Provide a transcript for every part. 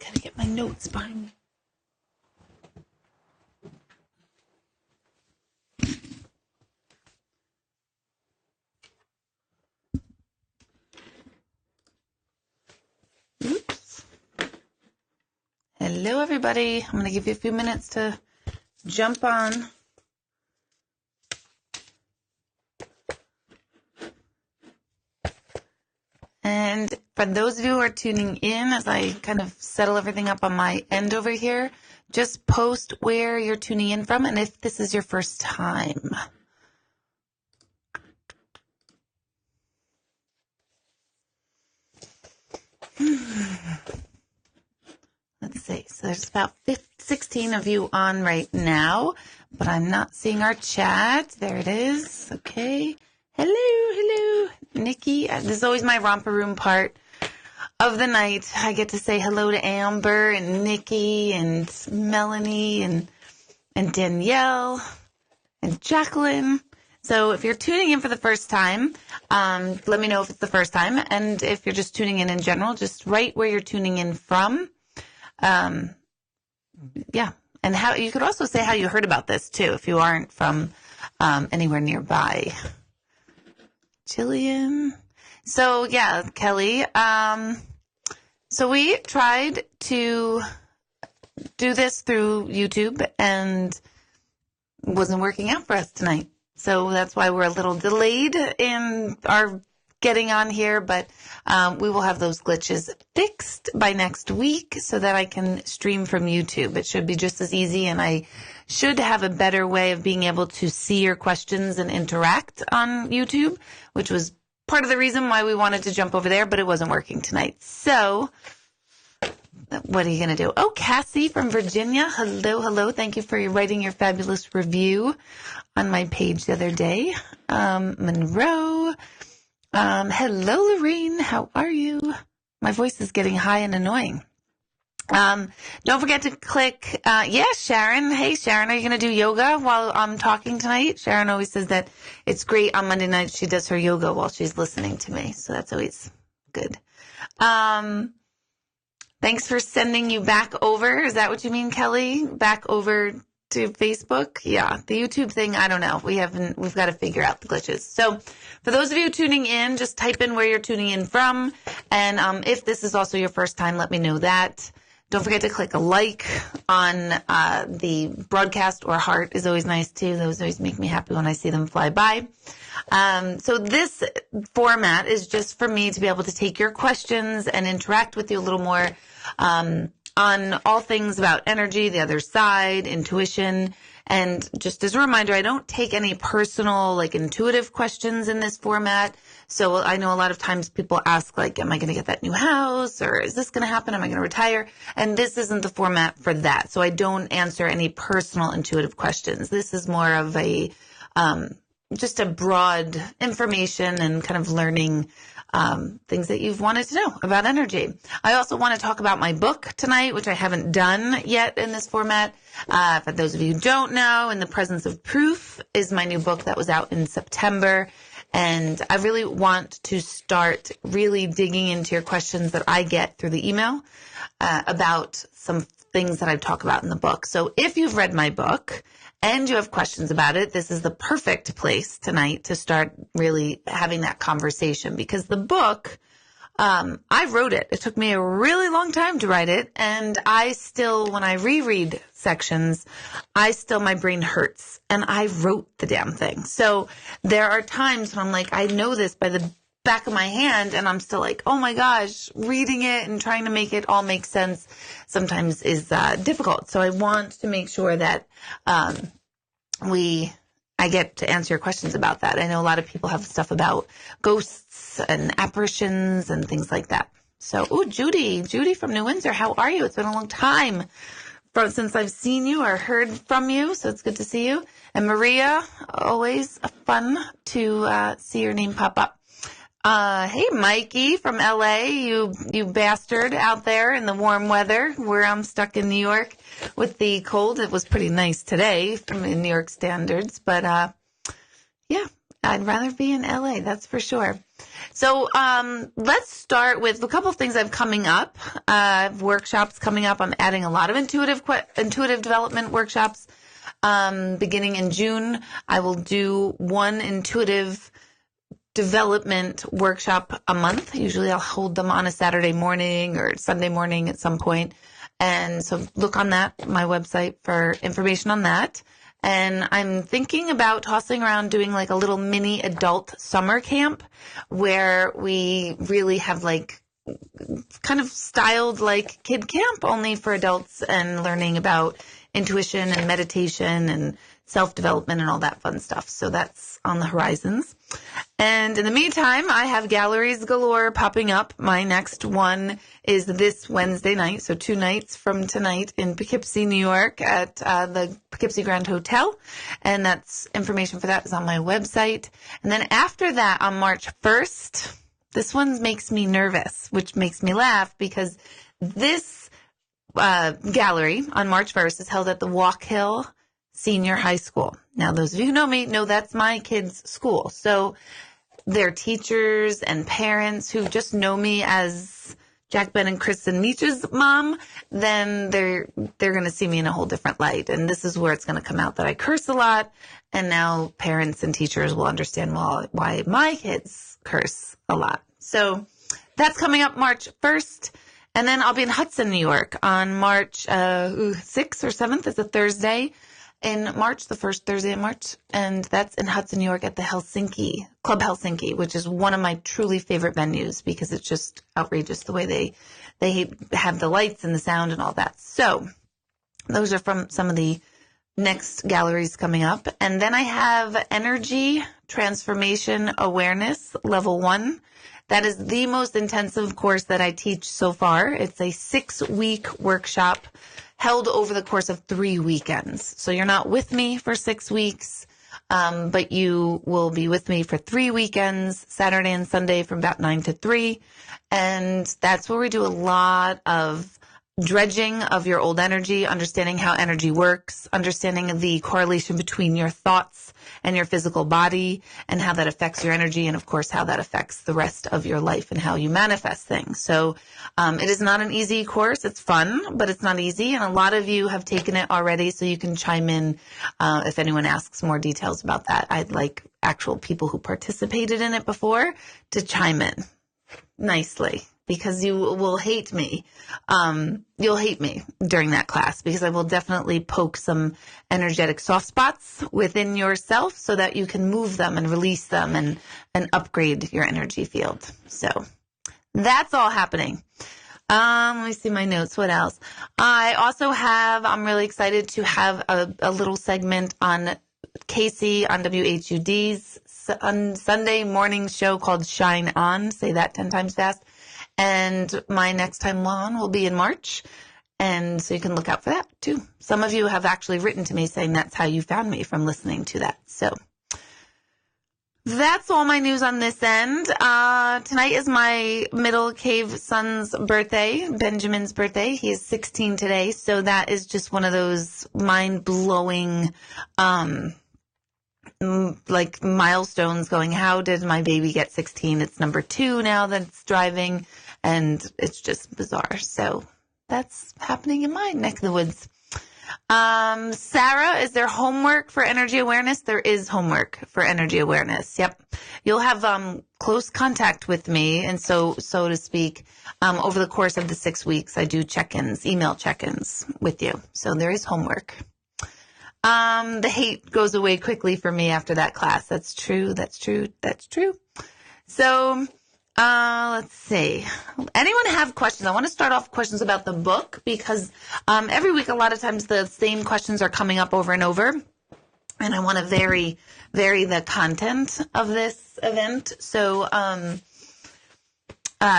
gotta get my notes behind me. Oops. Hello, everybody. I'm going to give you a few minutes to jump on. And for those of you who are tuning in, as I kind of settle everything up on my end over here, just post where you're tuning in from and if this is your first time. Let's see. So there's about 16 of you on right now, but I'm not seeing our chat. There it is. Okay. Hello, Nikki. This is always my romper room part of the night. I get to say hello to Amber and Nikki and Melanie and Danielle and Jacqueline. So if you're tuning in for the first time, let me know if it's the first time. And if you're just tuning in general, just write where you're tuning in from. Yeah. And how you could also say how you heard about this too, if you aren't from anywhere nearby. Jillian. So yeah, Kelly. So we tried to do this through YouTube and wasn't working out for us tonight. So that's why we're a little delayed in our getting on here, but we will have those glitches fixed by next week so that I can stream from YouTube. It should be just as easy, and I should have a better way of being able to see your questions and interact on YouTube, which was part of the reason why we wanted to jump over there, but it wasn't working tonight. So what are you going to do? Oh, Cassie from Virginia. Hello. Thank you for writing your fabulous review on my page the other day. Monroe. Hello, Lorene. How are you? My voice is getting high and annoying. Don't forget to click, Sharon. Hey, Sharon, are you going to do yoga while I'm talking tonight? Sharon always says that it's great on Monday night. She does her yoga while she's listening to me. So that's always good. Thanks for sending you back over. Is that what you mean, Kelly? Back over to Facebook? Yeah. The YouTube thing, I don't know. We've got to figure out the glitches. So for those of you tuning in, just type in where you're tuning in from. And, if this is also your first time, let me know that. Don't forget to click a like on the broadcast, or heart is always nice too. Those always make me happy when I see them fly by. So this format is just for me to be able to take your questions and interact with you a little more on all things about energy, the other side, intuition. And just as a reminder, I don't take any personal, intuitive questions in this format. So I know a lot of times people ask, am I going to get that new house? Or is this going to happen? Am I going to retire? And this isn't the format for that. So I don't answer any personal intuitive questions. This is more of a, just a broad information and kind of learning things that you've wanted to know about energy. I also want to talk about my book tonight, which I haven't done yet in this format. For those of you who don't know, In the Presence of Proof is my new book that was out in September. And I really want to start really digging into your questions that I get through the email about some things that I talk about in the book. So if you've read my book and you have questions about it, this is the perfect place tonight to start really having that conversation, because the book, I wrote it. It took me a really long time to write it. And I still, when I reread sections, my brain hurts, and I wrote the damn thing. So there are times when I'm like, I know this by the back of my hand, and I'm still like, oh my gosh, reading it and trying to make it all make sense sometimes is difficult. So I want to make sure that I get to answer your questions about that. I know a lot of people have stuff about ghosts and apparitions and things like that. So, Judy from New Windsor, how are you? It's been a long time since I've seen you or heard from you, so it's good to see you. And Maria, always fun to see your name pop up. Hey, Mikey from LA, you bastard out there in the warm weather, where I'm stuck in New York with the cold. It was pretty nice today in New York standards, but yeah. I'd rather be in LA, that's for sure. So let's start with a couple of things I have coming up. I have workshops coming up. I'm adding a lot of intuitive development workshops. Beginning in June, I will do one intuitive development workshop a month. Usually I'll hold them on a Saturday morning or Sunday morning at some point. And so look on my website for information on that. And I'm thinking about tossing around doing like a little mini adult summer camp where we really have like kind of styled like kid camp only for adults and learning about intuition and meditation and self-development and all that fun stuff. So that's on the horizons. And in the meantime, I have galleries galore popping up. My next one is this Wednesday night, so 2 nights from tonight in Poughkeepsie, New York at the Poughkeepsie Grand Hotel. And that's information for that is on my website. And then after that, on March 1st, this one makes me nervous, which makes me laugh because this gallery on March 1st is held at the Walk Hill Senior High School. Now, those of you who know me know that's my kids' school. So they're teachers and parents who just know me as Jack, Ben, and Chris and Nietzsche's mom, then they're going to see me in a whole different light. And this is where it's going to come out that I curse a lot. And now parents and teachers will understand why my kids curse a lot. So that's coming up March 1st. And then I'll be in Hudson, New York on March 6th or 7th. It's a Thursday in March, the first Thursday in March. And that's in Hudson, New York at the Club Helsinki, which is one of my truly favorite venues because it's just outrageous the way they have the lights and the sound and all that. So those are from some of the next galleries coming up. And then I have Energy Transformation Awareness Level 1. That is the most intensive course that I teach so far. It's a 6-week workshop held over the course of 3 weekends. So you're not with me for 6 weeks, but you will be with me for 3 weekends, Saturday and Sunday from about 9 to 3. And that's where we do a lot of dredging of your old energy, understanding how energy works, understanding the correlation between your thoughts and your physical body and how that affects your energy and, of course, how that affects the rest of your life and how you manifest things. So it is not an easy course. It's fun, but it's not easy. And a lot of you have taken it already, so you can chime in if anyone asks more details about that. I'd like actual people who participated in it before to chime in nicely, because you will hate me. You'll hate me during that class because I will definitely poke some energetic soft spots within yourself so that you can move them and release them and upgrade your energy field. So that's all happening. Let me see my notes. What else? I'm really excited to have a little segment on Casey on WHUD's Sunday morning show called Shine On. Say that 10 times fast. And my next time on will be in March. And so you can look out for that too. Some of you have actually written to me saying that's how you found me, from listening to that. So that's all my news on this end. Tonight is my middle cave son's birthday, Benjamin's birthday. He is 16 today. So that is just one of those mind-blowing, like milestones going, how did my baby get 16? It's number 2 now that it's driving, and it's just bizarre. So that's happening in my neck of the woods. Sarah, is there homework for energy awareness? There is homework for energy awareness. Yep. You'll have close contact with me, and so to speak, over the course of the 6 weeks, I do check-ins, email check-ins with you. So there is homework. The hate goes away quickly for me after that class. That's true. That's true. That's true. So, let's see. Anyone have questions? I want to start off with questions about the book because, every week, a lot of times the same questions are coming up over and over. And I want to vary the content of this event. So,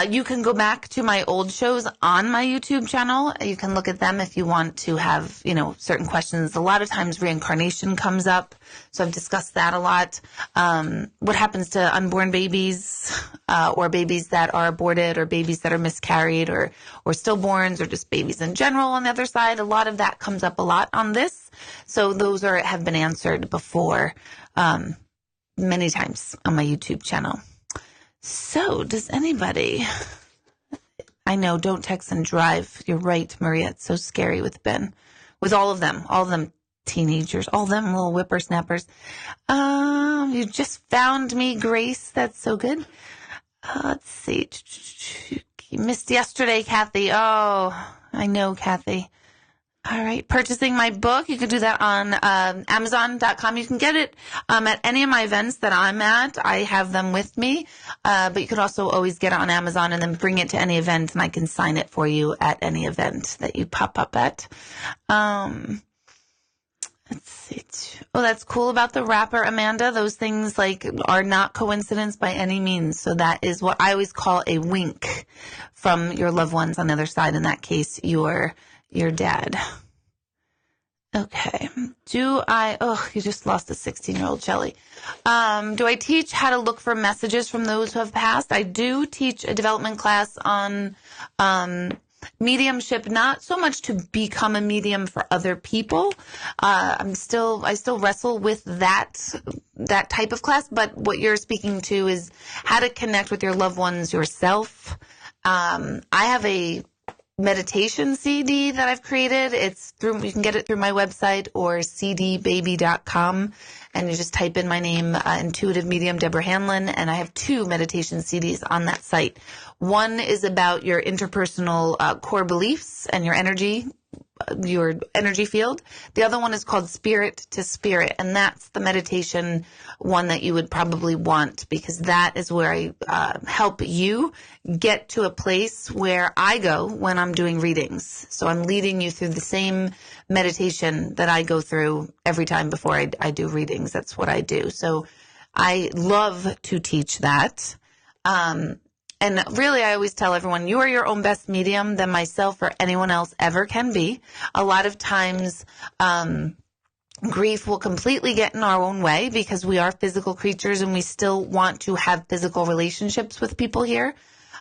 you can go back to my old shows on my YouTube channel. You can look at them if you want to have, certain questions. A lot of times reincarnation comes up. So I've discussed that a lot. What happens to unborn babies, or babies that are aborted, or babies that are miscarried, or stillborns, or just babies in general on the other side. A lot of that comes up a lot on this. So those have been answered before, many times on my YouTube channel. So does anybody, I know, don't text and drive. You're right, Maria. It's so scary with Ben, with all of them teenagers, all them little whippersnappers. You just found me, Grace. That's so good. Let's see. You missed yesterday, Kathy. Oh, I know, Kathy. All right. Purchasing my book. You can do that on Amazon.com. You can get it at any of my events that I'm at. I have them with me. But you can also always get it on Amazon and then bring it to any event, and I can sign it for you at any event that you pop up at. Let's see. Oh, that's cool about the wrapper, Amanda. Those things are not coincidence by any means. So that is what I always call a wink from your loved ones on the other side. In that case, your dad. Okay. You just lost a 16-year-old Shelly. Do I teach how to look for messages from those who have passed? I do teach a development class on, mediumship, not so much to become a medium for other people. I still wrestle with that type of class, but what you're speaking to is how to connect with your loved ones yourself. I have a meditation CD that I've created. You can get it through my website or cdbaby.com, and you just type in my name, Intuitive Medium Deborah Hanlon, and I have 2 meditation CDs on that site. One is about your interpersonal core beliefs and your energy field. The other one is called Spirit to Spirit, and that's the meditation one that you would probably want, because that is where I help you get to a place where I go when I'm doing readings. So I'm leading you through the same meditation that I go through every time before I do readings. That's what I do. So I love to teach that. And really, I always tell everyone, you are your own best medium than myself or anyone else ever can be. A lot of times, grief will completely get in our own way because we are physical creatures and we still want to have physical relationships with people here.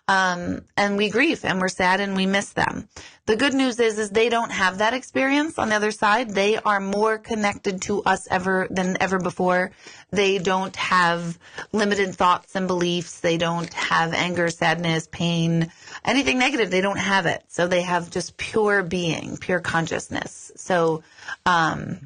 And we grieve and we're sad and we miss them. The good news is they don't have that experience on the other side. They are more connected to us than ever before. They don't have limited thoughts and beliefs. They don't have anger, sadness, pain, anything negative. They don't have it. So they have just pure being, pure consciousness. So, they're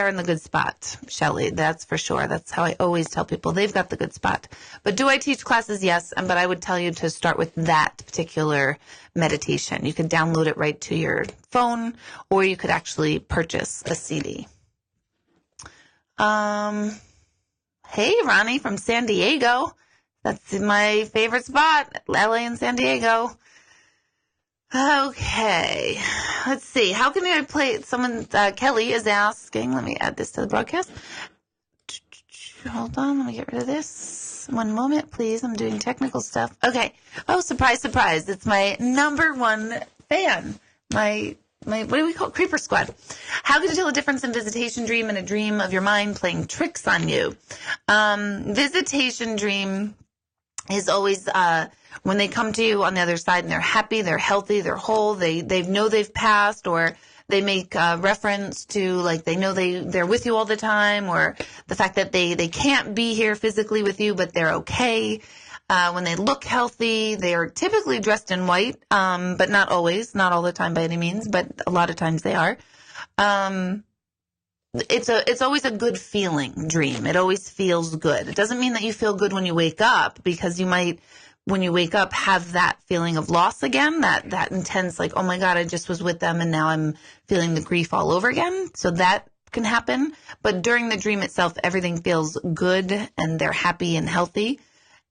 in the good spot, Shelley. That's for sure. That's how I always tell people they've got the good spot. But do I teach classes? Yes. But I would tell you to start with that particular meditation. You could download it right to your phone, or you could actually purchase a CD. Hey, Ronnie from San Diego. That's my favorite spot, LA and San Diego. Okay, let's see. How can I play? Kelly is asking. Let me add this to the broadcast. Hold on. Let me get rid of this. One moment, please. I'm doing technical stuff. Okay. Oh, surprise, surprise. It's my number 1 fan. My what do we call it? Creeper Squad. How can you tell a difference in visitation dream and a dream of your mind playing tricks on you? Visitation dream is always when they come to you on the other side and they're happy, they're healthy, they're whole, they know they've passed, or they make reference to they know they're with you all the time, or the fact that they can't be here physically with you, but they're okay. When they look healthy, they are typically dressed in white, but not always, not all the time by any means, but a lot of times they are. It's always a good feeling dream. It always feels good. It doesn't mean that you feel good when you wake up, because you might, when you wake up, have that feeling of loss again, that intense, oh my God, I just was with them and now I'm feeling the grief all over again. So that can happen. But during the dream itself, everything feels good and they're happy and healthy.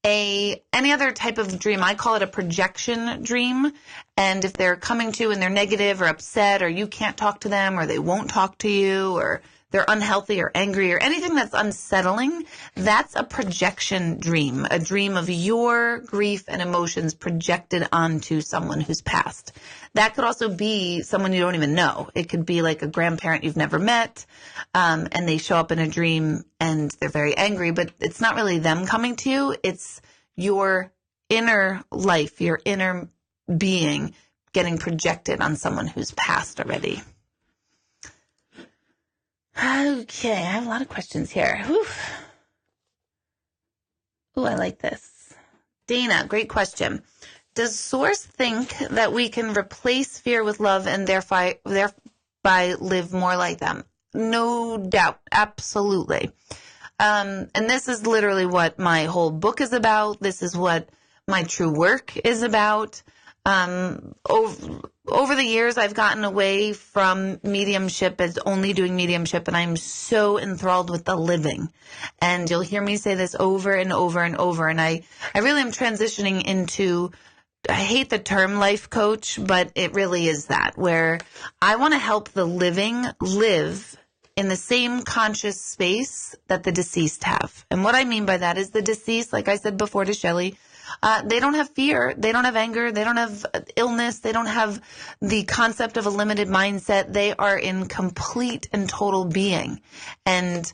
Any other type of dream, I call it a projection dream. And if they're coming to you and they're negative or upset, or you can't talk to them, or they won't talk to you, or they're unhealthy or angry or anything that's unsettling, that's a projection dream, a dream of your grief and emotions projected onto someone who's passed. That could also be someone you don't even know. It could be like a grandparent you've never met, and they show up in a dream and they're very angry, but it's not really them coming to you. It's your inner life, your inner being getting projected on someone who's passed already. Okay, I have a lot of questions here. Ooh, I like this. Dana, great question. Does Source think that we can replace fear with love and thereby live more like them? No doubt. Absolutely. And this is literally what my whole book is about. This is what my true work is about. Over the years, I've gotten away from mediumship as only doing mediumship, and I'm so enthralled with the living. And you'll hear me say this over and over and over. And I really am transitioning into, I hate the term life coach, but it really is that, where I want to help the living live in the same conscious space that the deceased have. And what I mean by that is the deceased, like I said before to Shelley, they don't have fear. They don't have anger. They don't have illness. They don't have the concept of a limited mindset. They are in complete and total being. And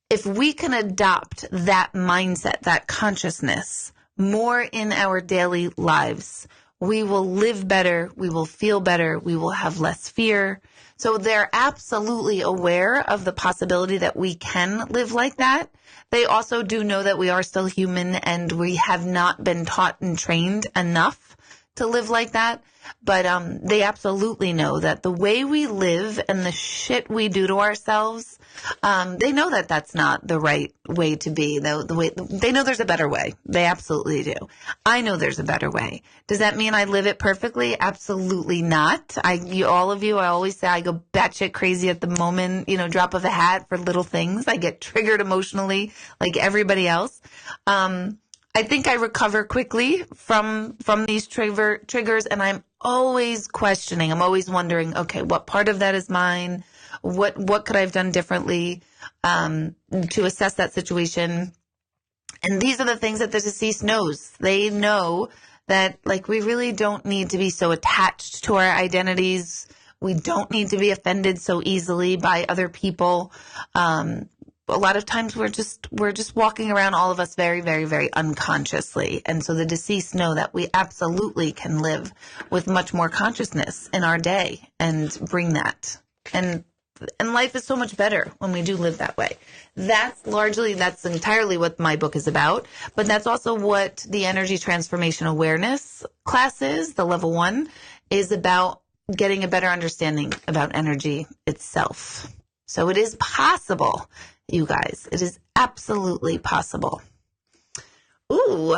if we can adopt that mindset, that consciousness more in our daily lives, we will live better. We will feel better. We will have less fear. So they're absolutely aware of the possibility that we can live like that. They also do know that we are still human and we have not been taught and trained enough to live like that. But they absolutely know that the way we live and the shit we do to ourselves, they know that that's not the right way to be. The way they know there's a better way. They absolutely do. I know there's a better way. Does that mean I live it perfectly? Absolutely not. All of you, I always say I go batshit crazy at the moment, drop of a hat for little things. I get triggered emotionally like everybody else. I think I recover quickly from these triggers, and I'm always questioning. I'm always wondering, okay, what part of that is mine? What could I have done differently to assess that situation? And these are the things that the deceased knows. They know that, like, we really don't need to be so attached to our identities. We don't need to be offended so easily by other people. A lot of times we're just walking around, all of us, very, very, very unconsciously. And so the deceased know that we absolutely can live with much more consciousness in our day and bring that. And life is so much better when we do live that way. That's entirely what my book is about. But that's also what the Energy Transformation Awareness class is. The level 1 is about getting a better understanding about energy itself. So it is possible. You guys, it is absolutely possible. Ooh,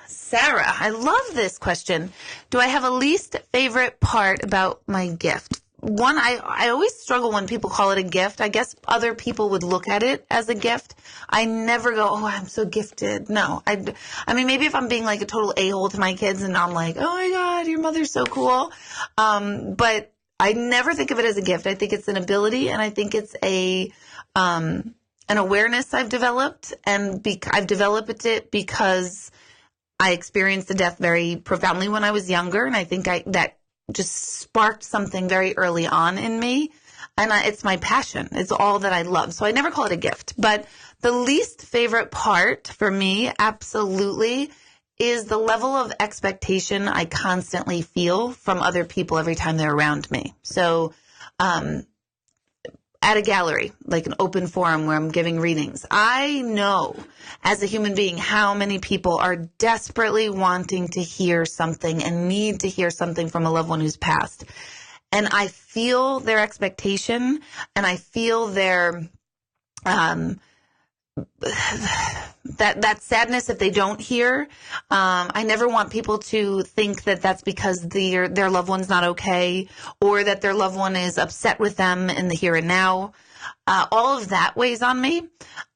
Sarah, I love this question. Do I have a least favorite part about my gift? One, I always struggle when people call it a gift. I guess other people would look at it as a gift. I never go, oh, I'm so gifted. No, I mean, maybe if I'm being like a total a-hole to my kids and I'm like, oh my God, your mother's so cool. But I never think of it as a gift. I think it's an ability, and I think it's an awareness I've developed, and I've developed it because I experienced the death very profoundly when I was younger, and I think that just sparked something very early on in me, and it's my passion. It's all that I love, so I never call it a gift. But the least favorite part for me, absolutely, is the level of expectation I constantly feel from other people every time they're around me. So, at a gallery, like an open forum where I'm giving readings, I know as a human being how many people are desperately wanting to hear something and need to hear something from a loved one who's passed. And I feel their expectation, and I feel their that sadness if they don't hear. I never want people to think that that's because their loved one's not okay, or that their loved one is upset with them in the here and now. All of that weighs on me.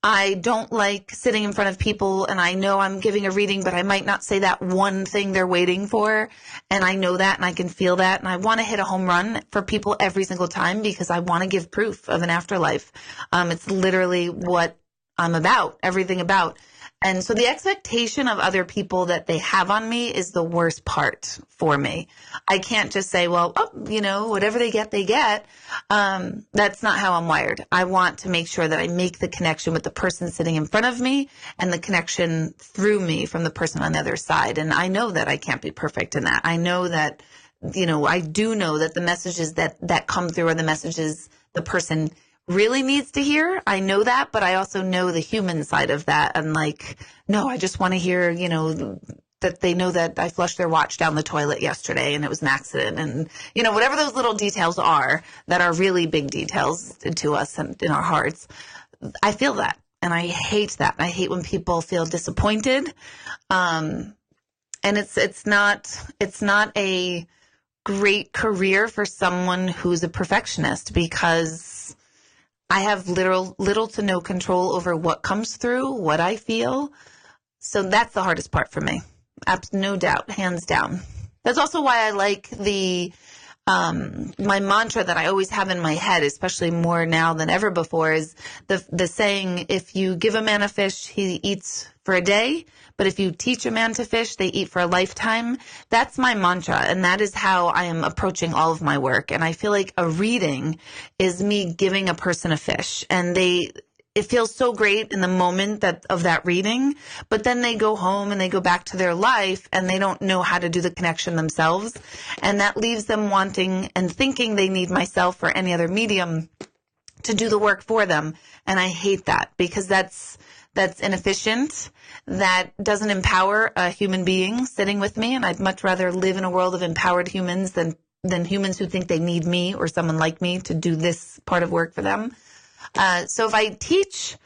I don't like sitting in front of people and I know I'm giving a reading, but I might not say that one thing they're waiting for. And I know that, and I can feel that. And I want to hit a home run for people every single time because I want to give proof of an afterlife. It's literally what I'm about, everything about. And so the expectation of other people that they have on me is the worst part for me. I can't just say, well, whatever they get, they get. That's not how I'm wired. I want to make sure that I make the connection with the person sitting in front of me and the connection through me from the person on the other side. And I know that I can't be perfect in that. I know that, I do know that the messages that come through are the messages the person really needs to hear. I know that, but I also know the human side of that. And like, no, I just want to hear, that they know that I flushed their watch down the toilet yesterday and it was an accident. And, whatever those little details are that are really big details to us and in our hearts, I feel that. And I hate that. I hate when people feel disappointed. And it's not a great career for someone who's a perfectionist, because I have little to no control over what comes through, what I feel. So that's the hardest part for me. No doubt, hands down. That's also why I like my mantra that I always have in my head, especially more now than ever before, is the saying, if you give a man a fish, he eats for a day. But if you teach a man to fish, they eat for a lifetime. That's my mantra. And that is how I am approaching all of my work. And I feel like a reading is me giving a person a fish, and it feels so great in the moment of that reading, but then they go home and they go back to their life and they don't know how to do the connection themselves. And that leaves them wanting and thinking they need myself or any other medium to do the work for them. And I hate that, because that's inefficient. That doesn't empower a human being sitting with me. And I'd much rather live in a world of empowered humans than humans who think they need me or someone like me to do this part of work for them. So if I teach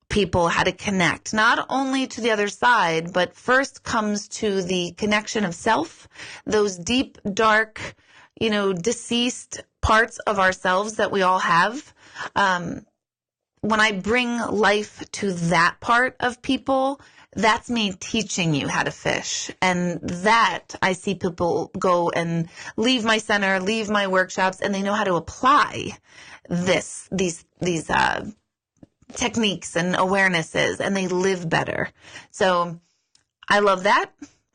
people how to connect, not only to the other side, but first comes to the connection of self, those deep, dark, deceased parts of ourselves that we all have. When I bring life to that part of people, that's me teaching you how to fish. And that I see people go and leave my center, leave my workshops, and they know how to apply these techniques and awarenesses, and they live better. So I love that.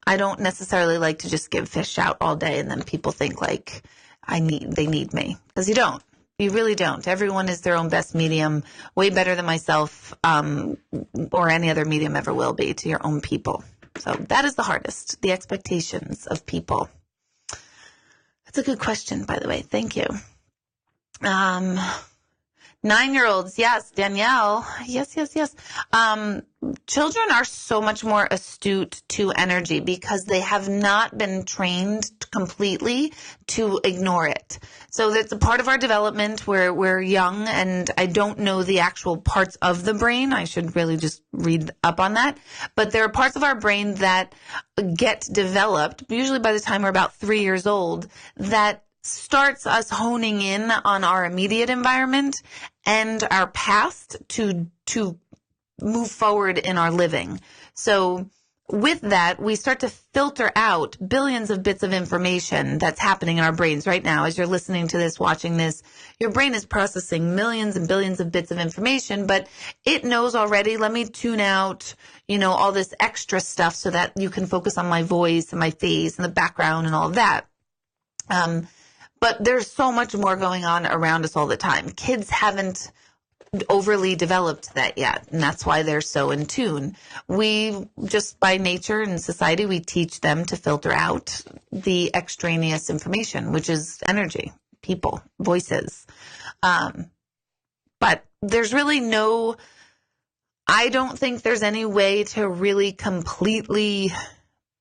I don't necessarily like to just give fish out all day and then people think like they need me, because you don't. You really don't. Everyone is their own best medium, way better than myself, or any other medium ever will be to your own people. So that is the hardest, the expectations of people. That's a good question, by the way. Thank you. 9-year-olds. Yes. Danielle. Yes. Children are so much more astute to energy because they have not been trained completely to ignore it. So that's a part of our development where we're young, and I don't know the actual parts of the brain. I should really just read up on that. But there are parts of our brain that get developed, usually by the time we're about 3 years old, that starts us honing in on our immediate environment and our past to move forward in our living. So with that, we start to filter out billions of bits of information that's happening in our brains right now. As you're listening to this, watching this, your brain is processing millions and billions of bits of information, but it knows already, let me tune out, all this extra stuff so that you can focus on my voice and my face and the background and all of that. But there's so much more going on around us all the time. Kids haven't overly developed that yet, and that's why they're so in tune. We just, by nature and society, we teach them to filter out the extraneous information, which is energy, people, voices. But there's really I don't think there's any way to really completely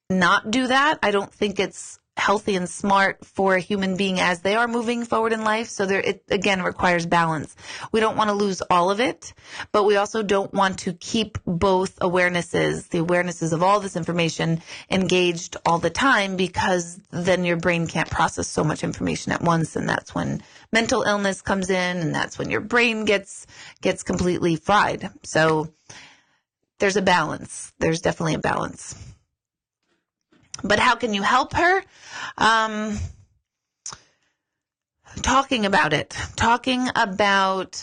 not do that. I don't think it's healthy and smart for a human being as they are moving forward in life. So it again requires balance. We don't want to lose all of it, but we also don't want to keep both the awarenesses of all this information engaged all the time, because then your brain can't process so much information at once. And that's when mental illness comes in, and that's when your brain gets completely fried. So there's a balance. There's definitely a balance. But how can you help her? Talking about it. Talking about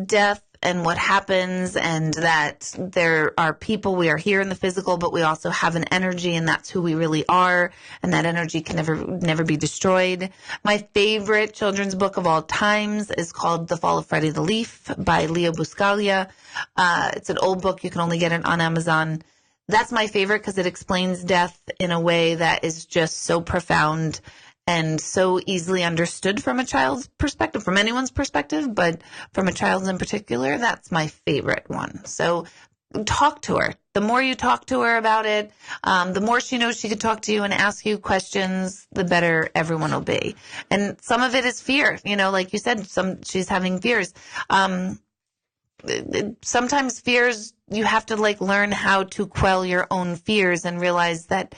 death and what happens, and that there are people, we are here in the physical, but we also have an energy, and that's who we really are, and that energy can never be destroyed. My favorite children's book of all times is called The Fall of Freddie the Leaf by Leo Buscaglia. It's an old book. You can only get it on Amazon. That's my favorite because it explains death in a way that is just so profound and so easily understood from a child's perspective, from anyone's perspective, but from a child's in particular, that's my favorite one. So talk to her. The more you talk to her about it, the more she knows she could talk to you and ask you questions, the better everyone will be. And some of it is fear, like you said, she's having fears. Sometimes fears, you have to learn how to quell your own fears and realize that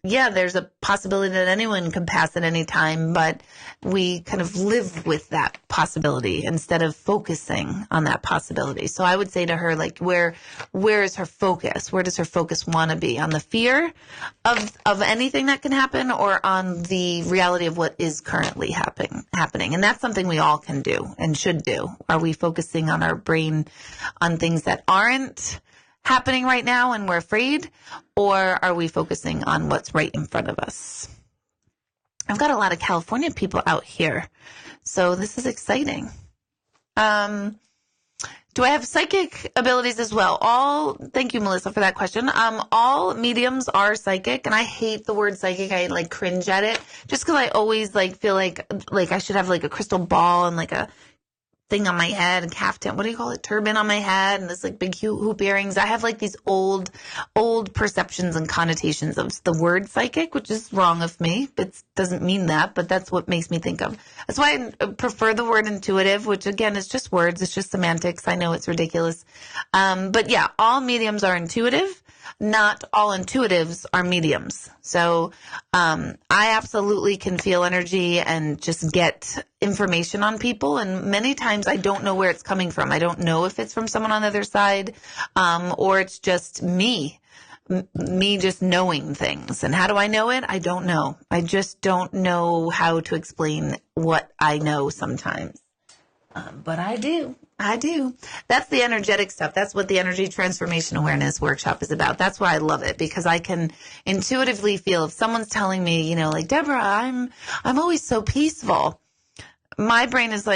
yeah, there's a possibility that anyone can pass at any time, but we kind of live with that possibility instead of focusing on that possibility. So I would say to her, where is her focus? Where does her focus want to be? On the fear of anything that can happen, or on the reality of what is currently happening? And that's something we all can do and should do. Are we focusing on our brain on things that aren't happening right now and we're afraid, or are we focusing on what's right in front of us? I've got a lot of California people out here, so this is exciting. Do I have psychic abilities as well? Thank you, Melissa, for that question. All mediums are psychic, and I hate the word psychic. I cringe at it just because I always feel like I should have a crystal ball and a thing on my head, and caftan, what do you call it? Turban on my head, and this big hoop earrings. I have these old perceptions and connotations of the word psychic, which is wrong of me, but doesn't mean that, but that's what makes me think of. That's why I prefer the word intuitive, which again is just words. It's just semantics. I know it's ridiculous. But yeah, all mediums are intuitive. Not all intuitives are mediums. So I absolutely can feel energy and just get information on people. And many times I don't know where it's coming from. I don't know if it's from someone on the other side, or it's just me just knowing things. And how do I know it? I don't know. I just don't know how to explain what I know sometimes. But I do. That's the energetic stuff. That's what the Energy Transformation Awareness Workshop is about. That's why I love it, because I can intuitively feel if someone's telling me, Deborah, I'm always so peaceful. My brain is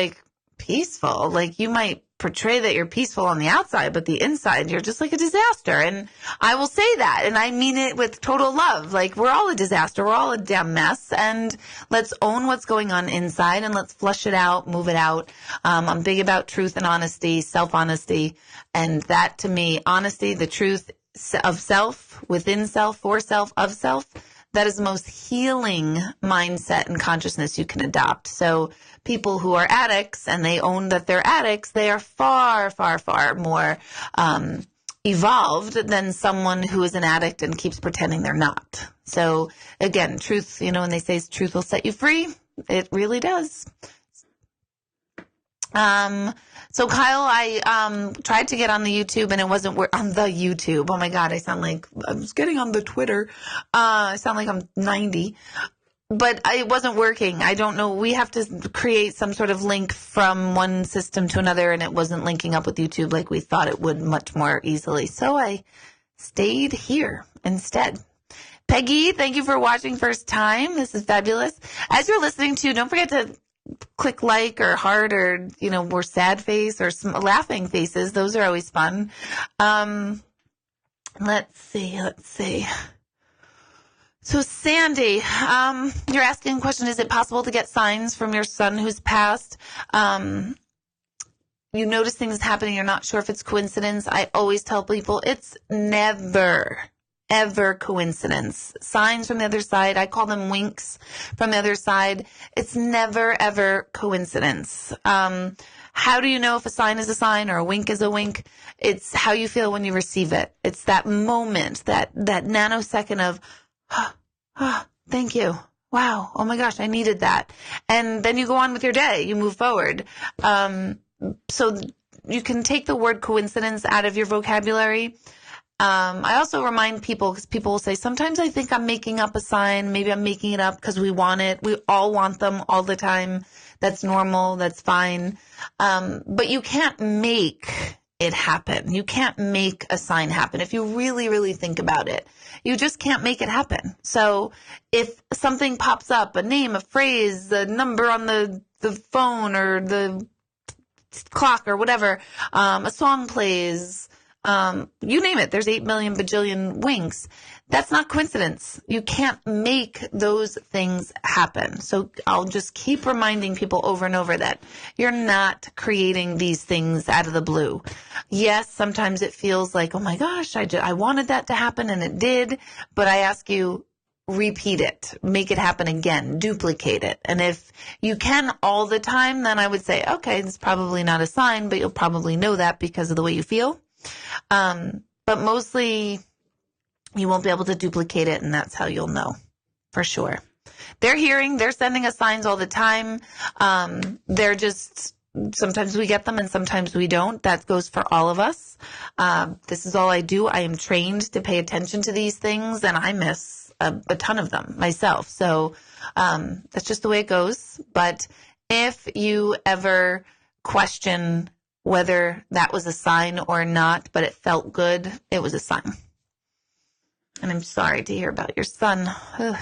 peaceful. You might portray that you're peaceful on the outside, but the inside, you're just a disaster. And I will say that, and I mean it with total love. We're all a disaster. We're all a damn mess. And let's own what's going on inside, and let's flush it out, move it out. I'm big about truth and honesty, self-honesty. And that, to me, honesty, the truth of self, within self, for self, of self, that is the most healing mindset and consciousness you can adopt. So people who are addicts and they own that they're addicts, they are far, far, far more evolved than someone who is an addict and keeps pretending they're not. So again, truth, when they say truth will set you free, it really does. So Kyle, I tried to get on the YouTube and it wasn't on the YouTube. Oh my God, I sound like I was getting on the Twitter. I sound like I'm 90. But it wasn't working. I don't know. We have to create some sort of link from one system to another, and it wasn't linking up with YouTube like we thought it would much more easily. So I stayed here instead. Peggy, thank you for watching first time. This is fabulous. As you're listening to, don't forget to click like or heart or, more sad face or some laughing faces. Those are always fun. Let's see. So Sandy, you're asking a question, is it possible to get signs from your son who's passed? You notice things happening, you're not sure if it's coincidence. I always tell people it's never, ever coincidence. Signs from the other side, I call them winks from the other side. It's never, ever coincidence. How do you know if a sign is a sign or a wink is a wink? It's how you feel when you receive it. It's that moment, that nanosecond of, thank you. Wow. Oh my gosh, I needed that. And then you go on with your day. You move forward. So you can take the word coincidence out of your vocabulary. I also remind people, because people will say, sometimes I think I'm making up a sign. Maybe I'm making it up because we want it. We all want them all the time. That's normal. That's fine. But you can't make it happen. You can't make a sign happen. If you really, really think about it, you just can't make it happen. So if something pops up, a name, a phrase, a number on the phone or the clock or whatever, a song plays, You name it. There's 8 million bajillion winks. That's not coincidence. You can't make those things happen. So I'll just keep reminding people over and over that you're not creating these things out of the blue. Yes, sometimes it feels like, oh my gosh, I wanted that to happen and it did. But I ask you, repeat it, make it happen again, duplicate it. And if you can all the time, then I would say, okay, it's probably not a sign, but you'll probably know that because of the way you feel. But mostly you won't be able to duplicate it, and that's how you'll know for sure. They're sending us signs all the time. Sometimes we get them and sometimes we don't. That goes for all of us. This is all I do. I am trained to pay attention to these things, and I miss a ton of them myself. So that's just the way it goes. But if you ever question whether that was a sign or not, but it felt good, it was a sign. And I'm sorry to hear about your son. Ugh.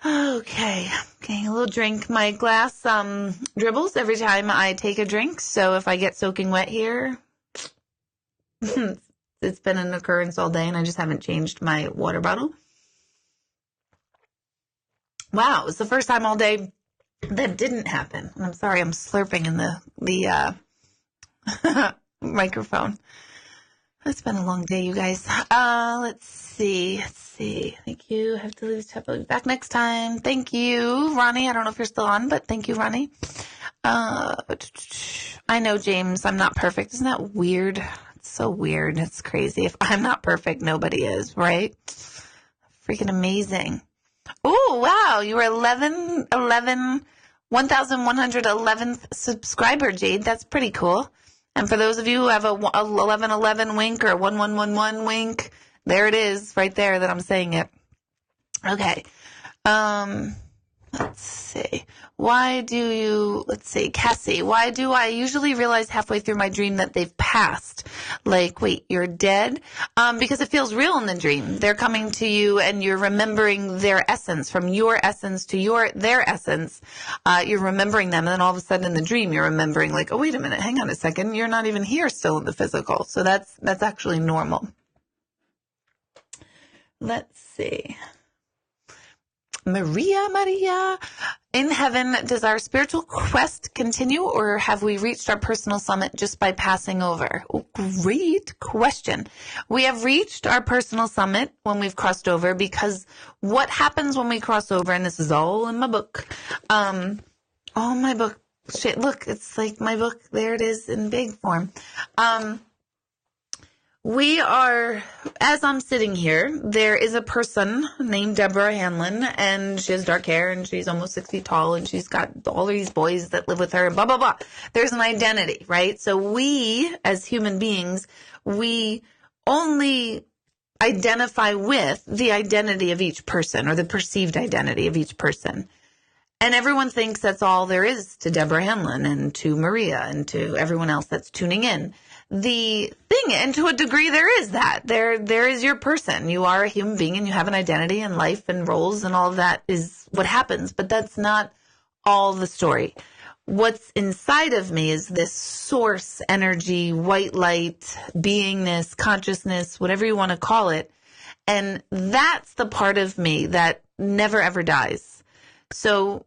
Okay, getting a little drink. My glass dribbles every time I take a drink, so if I get soaking wet here, it's been an occurrence all day, and I just haven't changed my water bottle. Wow, it's the first time all day that didn't happen. And I'm sorry, I'm slurping in the microphone. It's been a long day, you guys. Let's see. Thank you. I have to leave this chat. I'll be back next time. Thank you, Ronnie. I don't know if you're still on, but thank you, Ronnie. I know, James, I'm not perfect. Isn't that weird? It's so weird. It's crazy. If I'm not perfect, nobody is, right? Freaking amazing. Oh, wow. You were 1,111th subscriber, Jade. That's pretty cool. And for those of you who have a 1111 wink or a 1111 wink, there it is right there that I'm saying it. Okay. Let's see. Cassie, why do I usually realize halfway through my dream that they've passed? Like, wait, you're dead? Because it feels real in the dream. They're coming to you and you're remembering their essence, from your essence to their essence. You're remembering them. And then all of a sudden in the dream, you're remembering like, oh, wait a minute, hang on a second. You're not even here still in the physical. So that's actually normal. Let's see. Maria, in heaven, does our spiritual quest continue, or have we reached our personal summit just by passing over? Oh, great question. We have reached our personal summit when we've crossed over, because what happens when we cross over, and this is all in my book, all my book, shit, look, it's like my book, there it is in big form. We are, as I'm sitting here, there is a person named Deborah Hanlon, and she has dark hair, and she's almost 6 feet tall, and she's got all these boys that live with her, and blah, blah, blah. There's an identity, right? So we, as human beings, we only identify with the identity of each person, or the perceived identity of each person. And everyone thinks that's all there is to Deborah Hanlon, and to Maria, and to everyone else that's tuning in. The thing, and to a degree there is that. There is your person. You are a human being and you have an identity and life and roles, and all of that is what happens. But that's not all the story. What's inside of me is this source energy, white light, beingness, consciousness, whatever you want to call it. And that's the part of me that never ever dies. So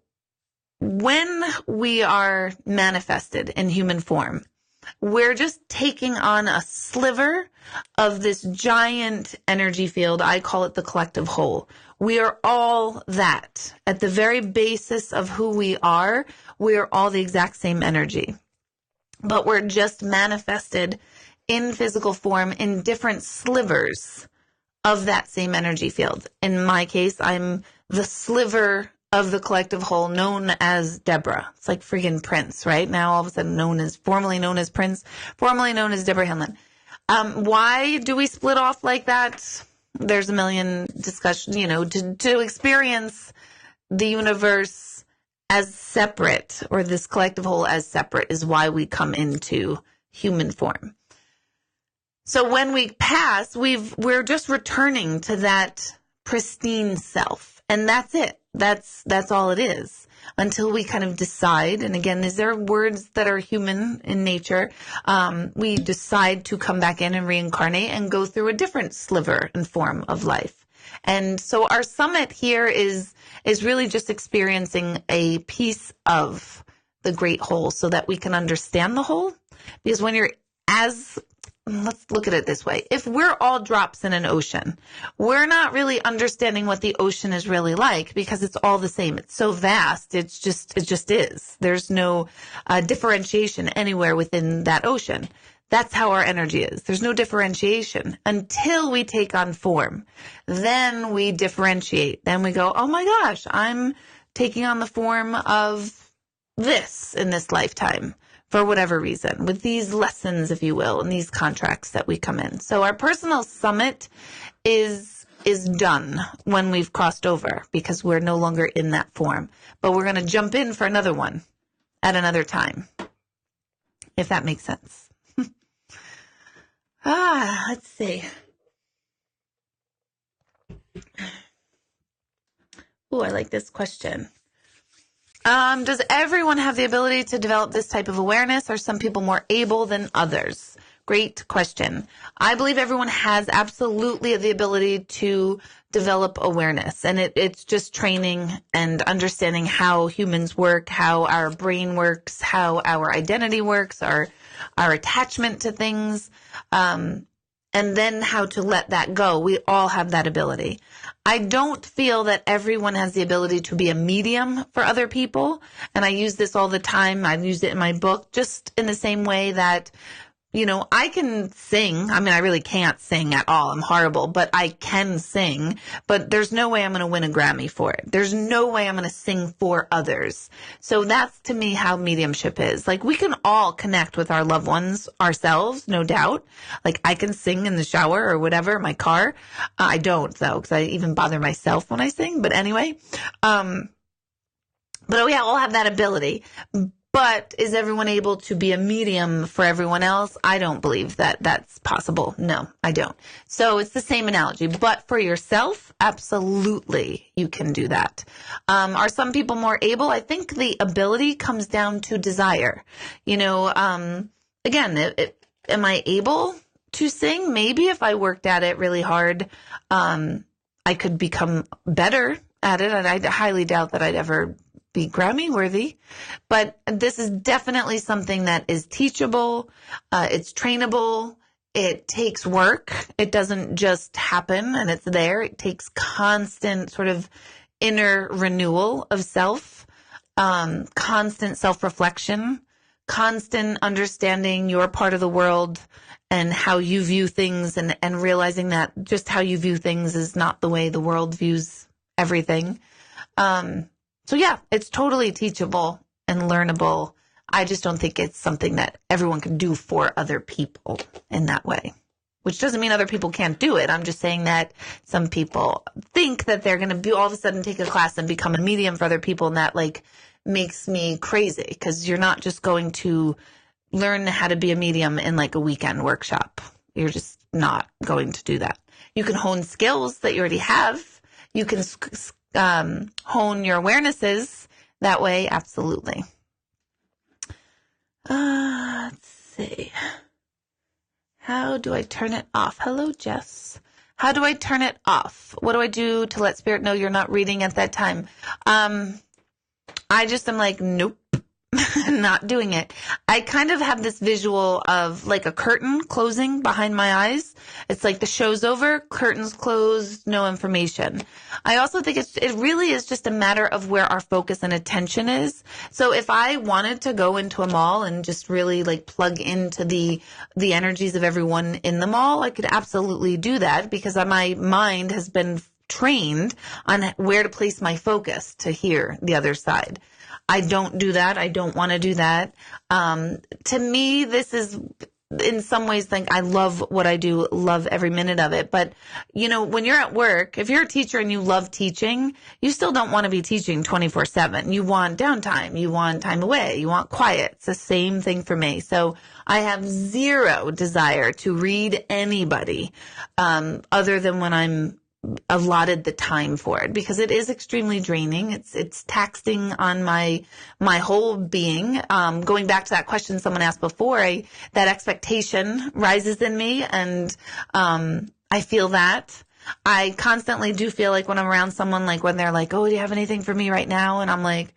when we are manifested in human form, we're just taking on a sliver of this giant energy field. I call it the collective whole. We are all that. At the very basis of who we are all the exact same energy. But we're just manifested in physical form in different slivers of that same energy field. In my case, I'm the sliver of the collective whole known as Deborah. It's like friggin' Prince, right? Now all of a sudden formerly known as Prince, formerly known as Deborah Hanlon. Why do we split off like that? There's a million discussions, to experience the universe as separate, or this collective whole as separate, is why we come into human form. So when we pass, we're just returning to that pristine self. And that's it. That's all it is, until we kind of decide. And again, these are words that are human in nature. We decide to come back in and reincarnate and go through a different sliver and form of life. And so our summit here is really just experiencing a piece of the great whole so that we can understand the whole. Because when let's look at it this way. If we're all drops in an ocean, we're not really understanding what the ocean is really like, because it's all the same. It's so vast. It just is. There's no differentiation anywhere within that ocean. That's how our energy is. There's no differentiation until we take on form. Then we differentiate. Then we go, oh my gosh, I'm taking on the form of this in this lifetime for whatever reason, with these lessons, if you will, and these contracts that we come in. So our personal summit is done when we've crossed over, because we're no longer in that form. But we're going to jump in for another one at another time, if that makes sense. Let's see. Oh, I like this question. Does everyone have the ability to develop this type of awareness? Are some people more able than others? Great question. I believe everyone has absolutely the ability to develop awareness, and it's just training and understanding how humans work, how our brain works, how our identity works, our attachment to things, and then how to let that go. We all have that ability. I don't feel that everyone has the ability to be a medium for other people. And I use this all the time. I've used it in my book, just in the same way that, I can sing. I mean, I really can't sing at all. I'm horrible, but I can sing. But there's no way I'm going to win a Grammy for it. There's no way I'm going to sing for others. So that's, to me, how mediumship is. Like, we can all connect with our loved ones ourselves, no doubt. Like, I can sing in the shower or whatever, in my car. I don't, though, because I even bother myself when I sing. But anyway, we all have that ability. But is everyone able to be a medium for everyone else? I don't believe that that's possible. No, I don't. So it's the same analogy. But for yourself, absolutely, you can do that. Are some people more able? I think the ability comes down to desire. Again, am I able to sing? Maybe if I worked at it really hard, I could become better at it. And I highly doubt that I'd ever be Grammy worthy, but this is definitely something that is teachable. It's trainable. It takes work. It doesn't just happen and it's there. It takes constant sort of inner renewal of self, constant self-reflection, constant understanding your part of the world and how you view things, and realizing that just how you view things is not the way the world views everything. So yeah, it's totally teachable and learnable. I just don't think it's something that everyone can do for other people in that way, which doesn't mean other people can't do it. I'm just saying that some people think that they're going to be all of a sudden take a class and become a medium for other people. And that makes me crazy, because you're not just going to learn how to be a medium in a weekend workshop. You're just not going to do that. You can hone skills that you already have. You can hone your awarenesses that way. Absolutely. Let's see. How do I turn it off? Hello, Jess. How do I turn it off? What do I do to let Spirit know you're not reading at that time? I just am like, nope. Not doing it. I kind of have this visual of a curtain closing behind my eyes. It's like the show's over, curtains closed, no information. I also think it really is just a matter of where our focus and attention is. So if I wanted to go into a mall and just really plug into the energies of everyone in the mall, I could absolutely do that, because my mind has been trained on where to place my focus to hear the other side. I don't do that. I don't want to do that. To me, this is in some ways I love what I do, love every minute of it. But, when you're at work, if you're a teacher and you love teaching, you still don't want to be teaching 24/7. You want downtime. You want time away. You want quiet. It's the same thing for me. So I have zero desire to read anybody, other than when I'm allotted the time for it, because it is extremely draining. It's taxing on my whole being. Going back to that question someone asked before, that expectation rises in me, and I feel that. I constantly do feel like when I'm around someone, like when they're like, "Oh, do you have anything for me right now?" And I'm like,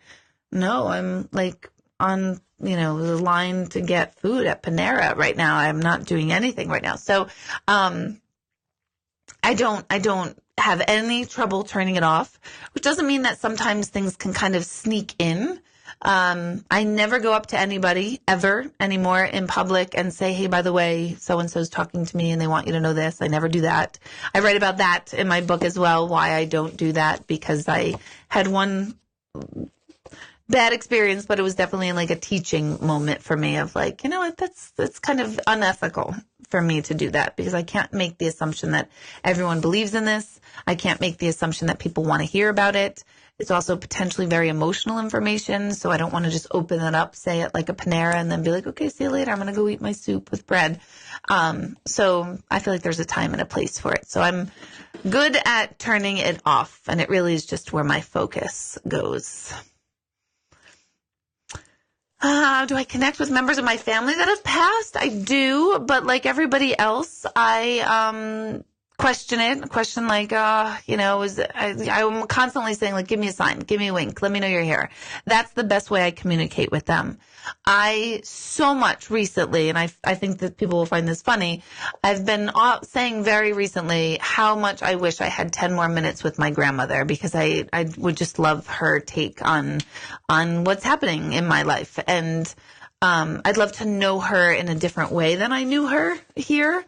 "No, I'm like on, the line to get food at Panera right now. I'm not doing anything right now." So, I don't have any trouble turning it off, which doesn't mean that sometimes things can kind of sneak in. I never go up to anybody ever anymore in public and say, "Hey, by the way, so-and-so's talking to me and they want you to know this." I never do that. I write about that in my book as well, why I don't do that, because I had one bad experience, but it was definitely like a teaching moment for me of like, you know what, that's kind of unethical for me to do that, because I can't make the assumption that everyone believes in this. I can't make the assumption that people want to hear about it. It's also potentially very emotional information, so I don't want to just open it up, say it like a Panera, and then be like, "Okay, see you later. I'm going to go eat my soup with bread." So I feel like there's a time and a place for it. So I'm good at turning it off, and it really is just where my focus goes. Do I connect with members of my family that have passed? I do, but like everybody else, I question like, I'm constantly saying like, "Give me a sign, give me a wink, let me know you're here." That's the best way I communicate with them. I so much recently, and I think that people will find this funny, I've been saying very recently how much I wish I had 10 more minutes with my grandmother, because I would just love her take on what's happening in my life. And I'd love to know her in a different way than I knew her here.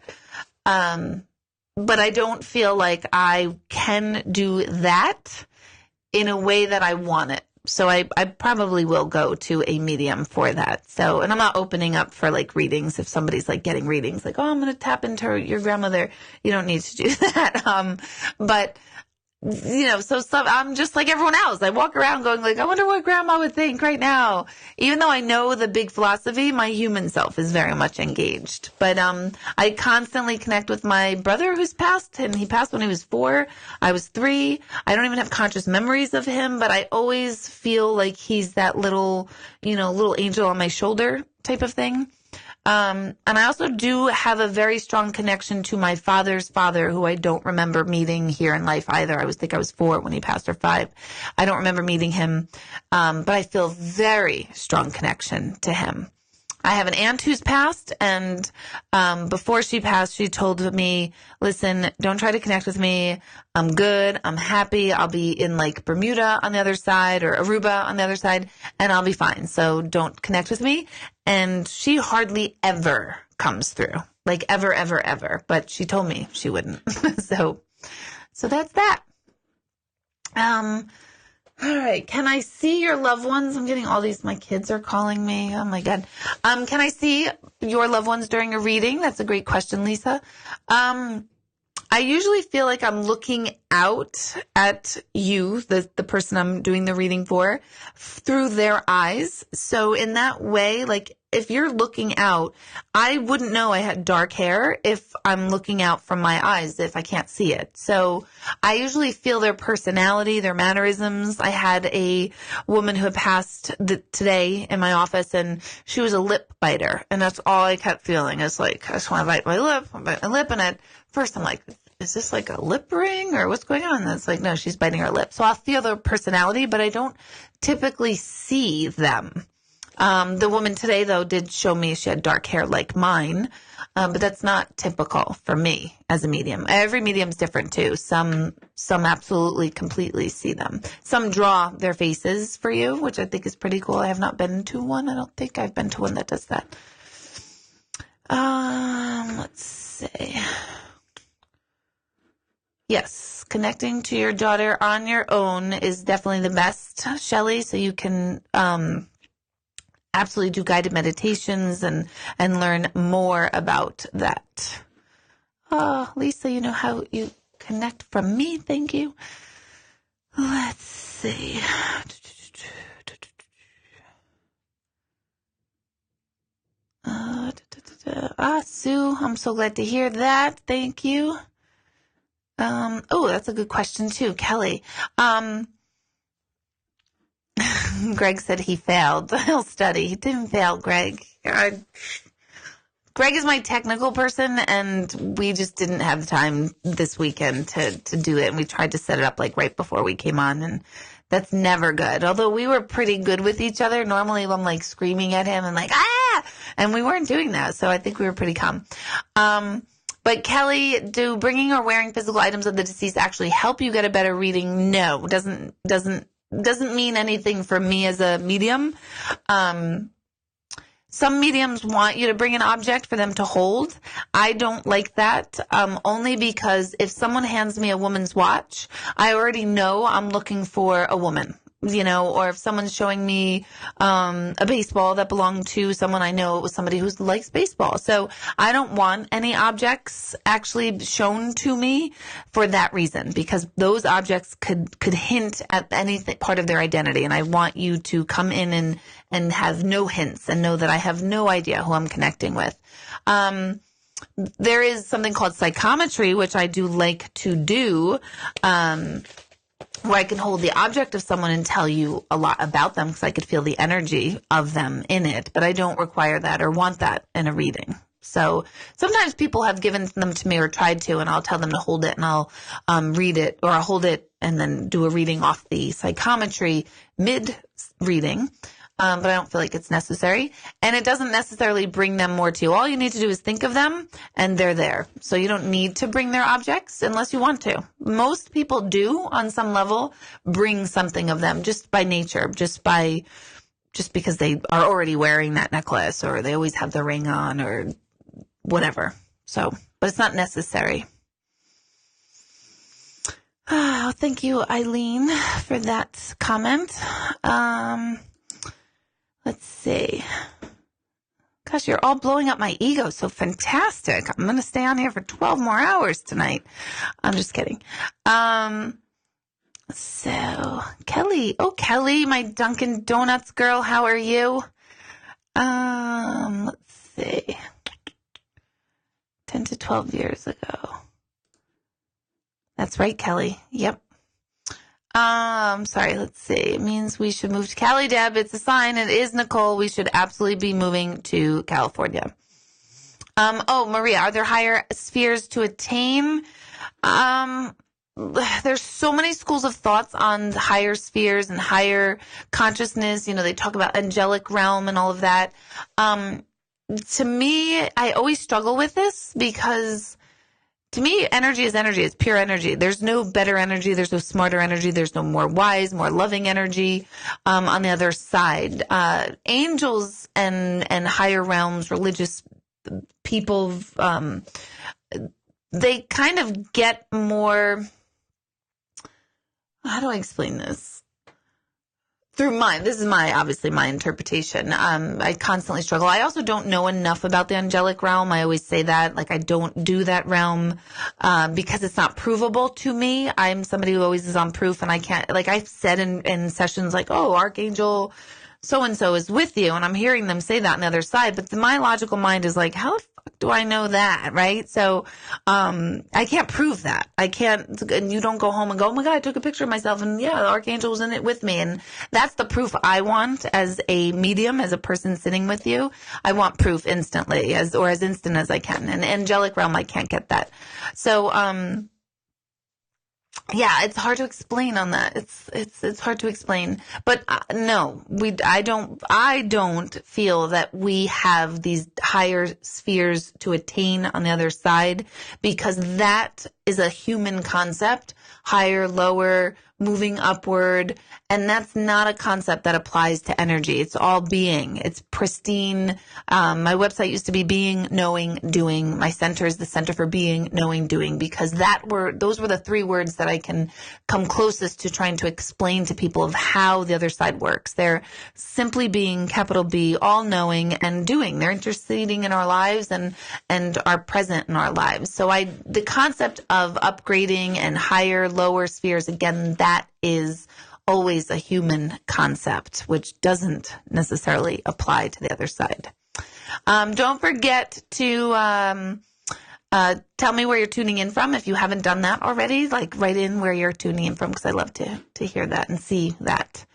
But I don't feel like I can do that in a way that I want it. So I probably will go to a medium for that. So, and I'm not opening up for like readings. If somebody's like getting readings, like, "Oh, I'm going to tap into your grandmother," you don't need to do that. But so I'm just like everyone else. I walk around going like, "I wonder what grandma would think right now." Even though I know the big philosophy, my human self is very much engaged. But I constantly connect with my brother who's passed, and he passed when he was 4. I was 3. I don't even have conscious memories of him, but I always feel like he's that little angel on my shoulder type of thing. And I also do have a very strong connection to my father's father, who I don't remember meeting here in life either. I think I was 4 when he passed, or 5. I don't remember meeting him, but I feel very strong connection to him. I have an aunt who's passed, and before she passed, she told me, "Listen, don't try to connect with me. I'm good. I'm happy. I'll be in like Bermuda on the other side, or Aruba on the other side, and I'll be fine. So don't connect with me." And she hardly ever comes through, like ever, ever, ever. But she told me she wouldn't. So that's that. All right. Can I see your loved ones? I'm getting all these. My kids are calling me. Oh my God. Can I see your loved ones during a reading? That's a great question, Lisa. I usually feel like I'm looking out at you, the person I'm doing the reading for, through their eyes. So in that way, like if you're looking out, I wouldn't know I had dark hair if I'm looking out from my eyes, if I can't see it. So I usually feel their personality, their mannerisms. I had a woman who had passed today in my office, and she was a lip biter. And that's all I kept feeling. It's like, I just want to bite my lip. And at first I'm like, is this like a lip ring or what's going on? And it's like, no, she's biting her lip. So I'll feel their personality, but I don't typically see them. The woman today, though, did show me she had dark hair like mine, but that's not typical for me as a medium. Every medium's different, too. Some absolutely completely see them. Some draw their faces for you, which I think is pretty cool. I have not been to one. I don't think I've been to one that does that. Let's see. Yes, connecting to your daughter on your own is definitely the best, Shelley, so you can absolutely do guided meditations and learn more about that. Oh, Lisa, you know how you connect from me. Thank you. Let's see. Sue, I'm so glad to hear that. Thank you. Oh, that's a good question too, Kelly. Greg said he failed. He'll study. He didn't fail, Greg. Greg is my technical person, and we just didn't have the time this weekend to do it. And we tried to set it up like right before we came on, and that's never good. Although we were pretty good with each other. Normally I'm like screaming at him and like, ah! And we weren't doing that. So I think we were pretty calm. But Kelly, do bringing or wearing physical items of the deceased actually help you get a better reading? No, doesn't mean anything for me as a medium. Some mediums want you to bring an object for them to hold. I don't like that, only because if someone hands me a woman's watch, I already know I'm looking for a woman, or if someone's showing me a baseball that belonged to someone I know, it was somebody who likes baseball. So I don't want any objects actually shown to me for that reason, because those objects could hint at any part of their identity. And I want you to come in and have no hints and know that I have no idea who I'm connecting with. There is something called psychometry, which I do like to do, where I can hold the object of someone and tell you a lot about them because I could feel the energy of them in it, but I don't require that or want that in a reading. So sometimes people have given them to me or tried to, and I'll tell them to hold it and I'll read it, or I'll hold it and then do a reading off the psychometry mid-reading. But I don't feel like it's necessary. And it doesn't necessarily bring them more to you. All you need to do is think of them and they're there. So you don't need to bring their objects unless you want to. Most people do on some level bring something of them just by nature, just because they are already wearing that necklace or they always have the ring on or whatever. So, but it's not necessary. Oh, thank you, Eileen, for that comment. Let's see. Gosh, you're all blowing up my ego. So fantastic. I'm going to stay on here for 12 more hours tonight. I'm just kidding. So Kelly. Oh, Kelly, my Dunkin' Donuts girl. How are you? Let's see. 10 to 12 years ago. That's right, Kelly. Yep. Sorry, let's see. It means we should move to Cali, Deb. It's a sign. It is Nicole. We should absolutely be moving to California. Oh, Maria, are there higher spheres to attain? There's so many schools of thoughts on higher spheres and higher consciousness. They talk about angelic realm and all of that. To me, I always struggle with this because to me, energy is energy. It's pure energy. There's no better energy. There's no smarter energy. There's no more wise, more loving energy on the other side. Angels and higher realms, religious people, they kind of get more, how do I explain this? This is obviously my interpretation. I constantly struggle. I also don't know enough about the angelic realm. I always say that, like, I don't do that realm, because it's not provable to me. I'm somebody who always is on proof, and I can't, like I've said in sessions like, oh, Archangel so-and-so is with you. And I'm hearing them say that on the other side, but my logical mind is like, how the fuck do I know that? Right? So, I can't prove that. I can't, and you don't go home and go, oh my God, I took a picture of myself and yeah, the Archangel was in it with me. And that's the proof I want as a medium, as a person sitting with you. I want proof instantly, as instant as I can. And angelic realm, I can't get that. So, yeah, it's hard to explain on that. It's hard to explain, but no, I don't feel that we have these higher spheres to attain on the other side, because that is a human concept, higher, lower, moving upward. And that's not a concept that applies to energy. It's all being. It's pristine. My website used to be being, knowing, doing. My center is the Center for Being, Knowing, Doing, because those were the three words that I can come closest to trying to explain to people of how the other side works. They're simply being, capital B, all knowing and doing. They're interceding in our lives and are present in our lives. So the concept of upgrading and higher, lower spheres, again, that is always a human concept, which doesn't necessarily apply to the other side. Don't forget to Tell me where you're tuning in from if you haven't done that already. Like, write in where you're tuning in from, because I love to hear that and see that.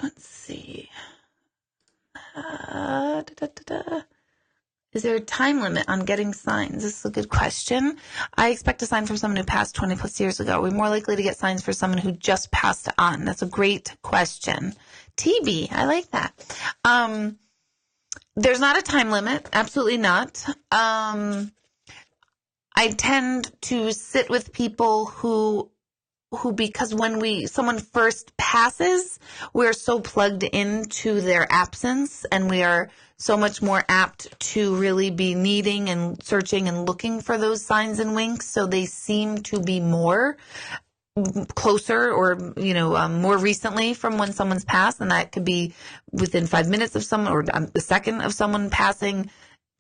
Let's see. Is there a time limit on getting signs? This is a good question. I expect a sign from someone who passed 20 plus years ago. We're more likely to get signs for someone who just passed on. That's a great question. TB, I like that. There's not a time limit. Absolutely not. I tend to sit with people who because when someone first passes, we're so plugged into their absence, and we are so much more apt to really be needing and searching and looking for those signs and winks. So they seem to be more closer or, more recently from when someone's passed. And that could be within 5 minutes of someone, or the second of someone passing,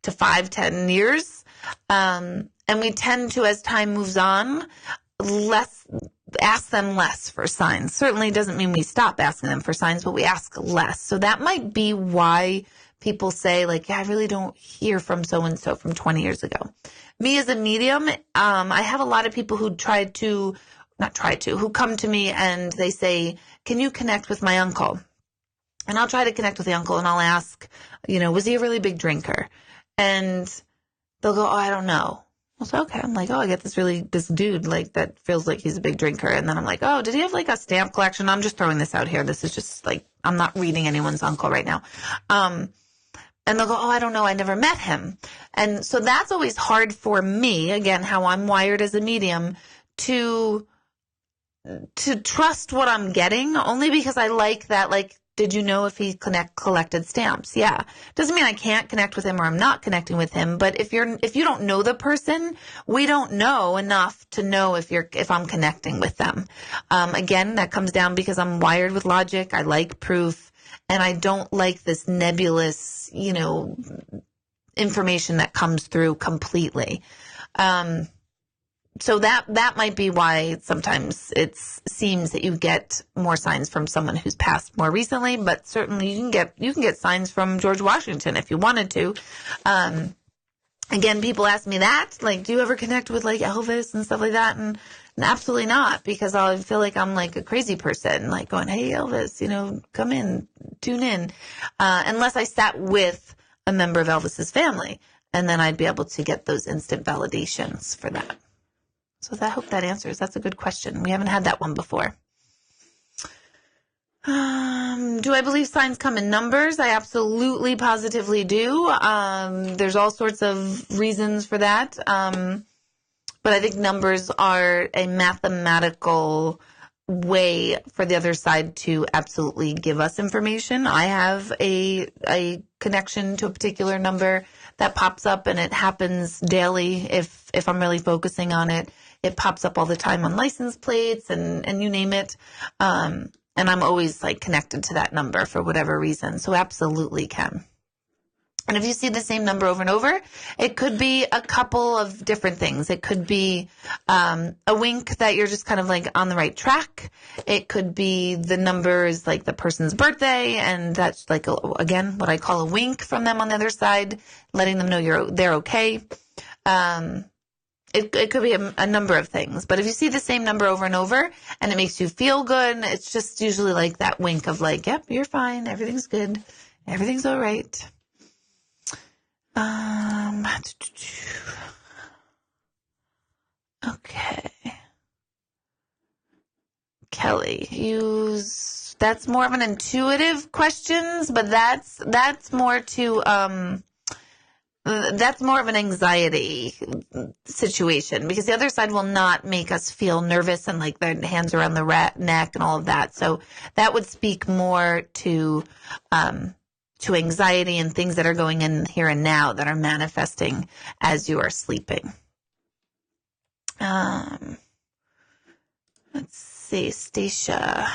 to 5-10 years. And we tend to, as time moves on, ask them less for signs. Certainly doesn't mean we stop asking them for signs, but we ask less. So that might be why people say, like, yeah, I really don't hear from so-and-so from 20 years ago. Me as a medium, I have a lot of people who who come to me and they say, can you connect with my uncle? And I'll try to connect with the uncle, and I'll ask, was he a really big drinker? And they'll go, oh, I don't know. I was like, okay. I'm like, oh, I get this dude, like, that feels like he's a big drinker. And then I'm like, oh, did he have like a stamp collection? I'm just throwing this out here. This is just like, I'm not reading anyone's uncle right now. And they'll go, oh, I don't know. I never met him. And so that's always hard for me, again, how I'm wired as a medium, to trust what I'm getting, only because I like that, like, did you know if he collected stamps? Yeah. Doesn't mean I can't connect with him or I'm not connecting with him. But if you don't know the person, we don't know enough to know if I'm connecting with them. Again, that comes down because I'm wired with logic. I like proof, and I don't like this nebulous, information that comes through completely. So that might be why sometimes it seems that you get more signs from someone who's passed more recently, but certainly you can get signs from George Washington if you wanted to. Again, people ask me that, like, do you ever connect with like Elvis and stuff like that? And absolutely not, because I feel like I'm like a crazy person, like going, hey, Elvis, come in, tune in, unless I sat with a member of Elvis's family, and then I'd be able to get those instant validations for that. So I hope that answers. That's a good question. We haven't had that one before. Do I believe signs come in numbers? I absolutely, positively do. There's all sorts of reasons for that. But I think numbers are a mathematical way for the other side to absolutely give us information. I have a connection to a particular number that pops up, and it happens daily if I'm really focusing on it. It pops up all the time on license plates and you name it. And I'm always like connected to that number for whatever reason. So absolutely can. And if you see the same number over and over, it could be a couple of different things. It could be a wink that you're just kind of like on the right track. It could be the number is like the person's birthday, and that's like, again, what I call a wink from them on the other side, letting them know they're okay. It could be a number of things, but if you see the same number over and over and it makes you feel good, it's just usually like that wink of like, yep, you're fine. Everything's good. Everything's all right. Okay. Kelly, that's more of an intuitive questions, but that's more of an anxiety situation, because the other side will not make us feel nervous and like their hands around the neck and all of that. So that would speak more to anxiety and things that are going in here and now that are manifesting as you are sleeping. Let's see, Stacia.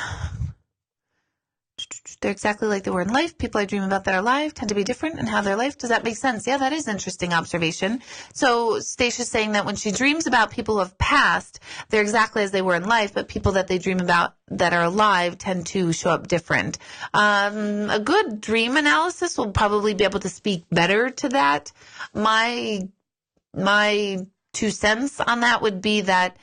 they're exactly like they were in life. People I dream about that are alive tend to be different in how their life. Does that make sense? Yeah, that is an interesting observation. So Stacia's saying that when she dreams about people who have passed, they're exactly as they were in life, but people that they dream about that are alive tend to show up different. A good dream analysis will probably be able to speak better to that. My 2 cents on that would be that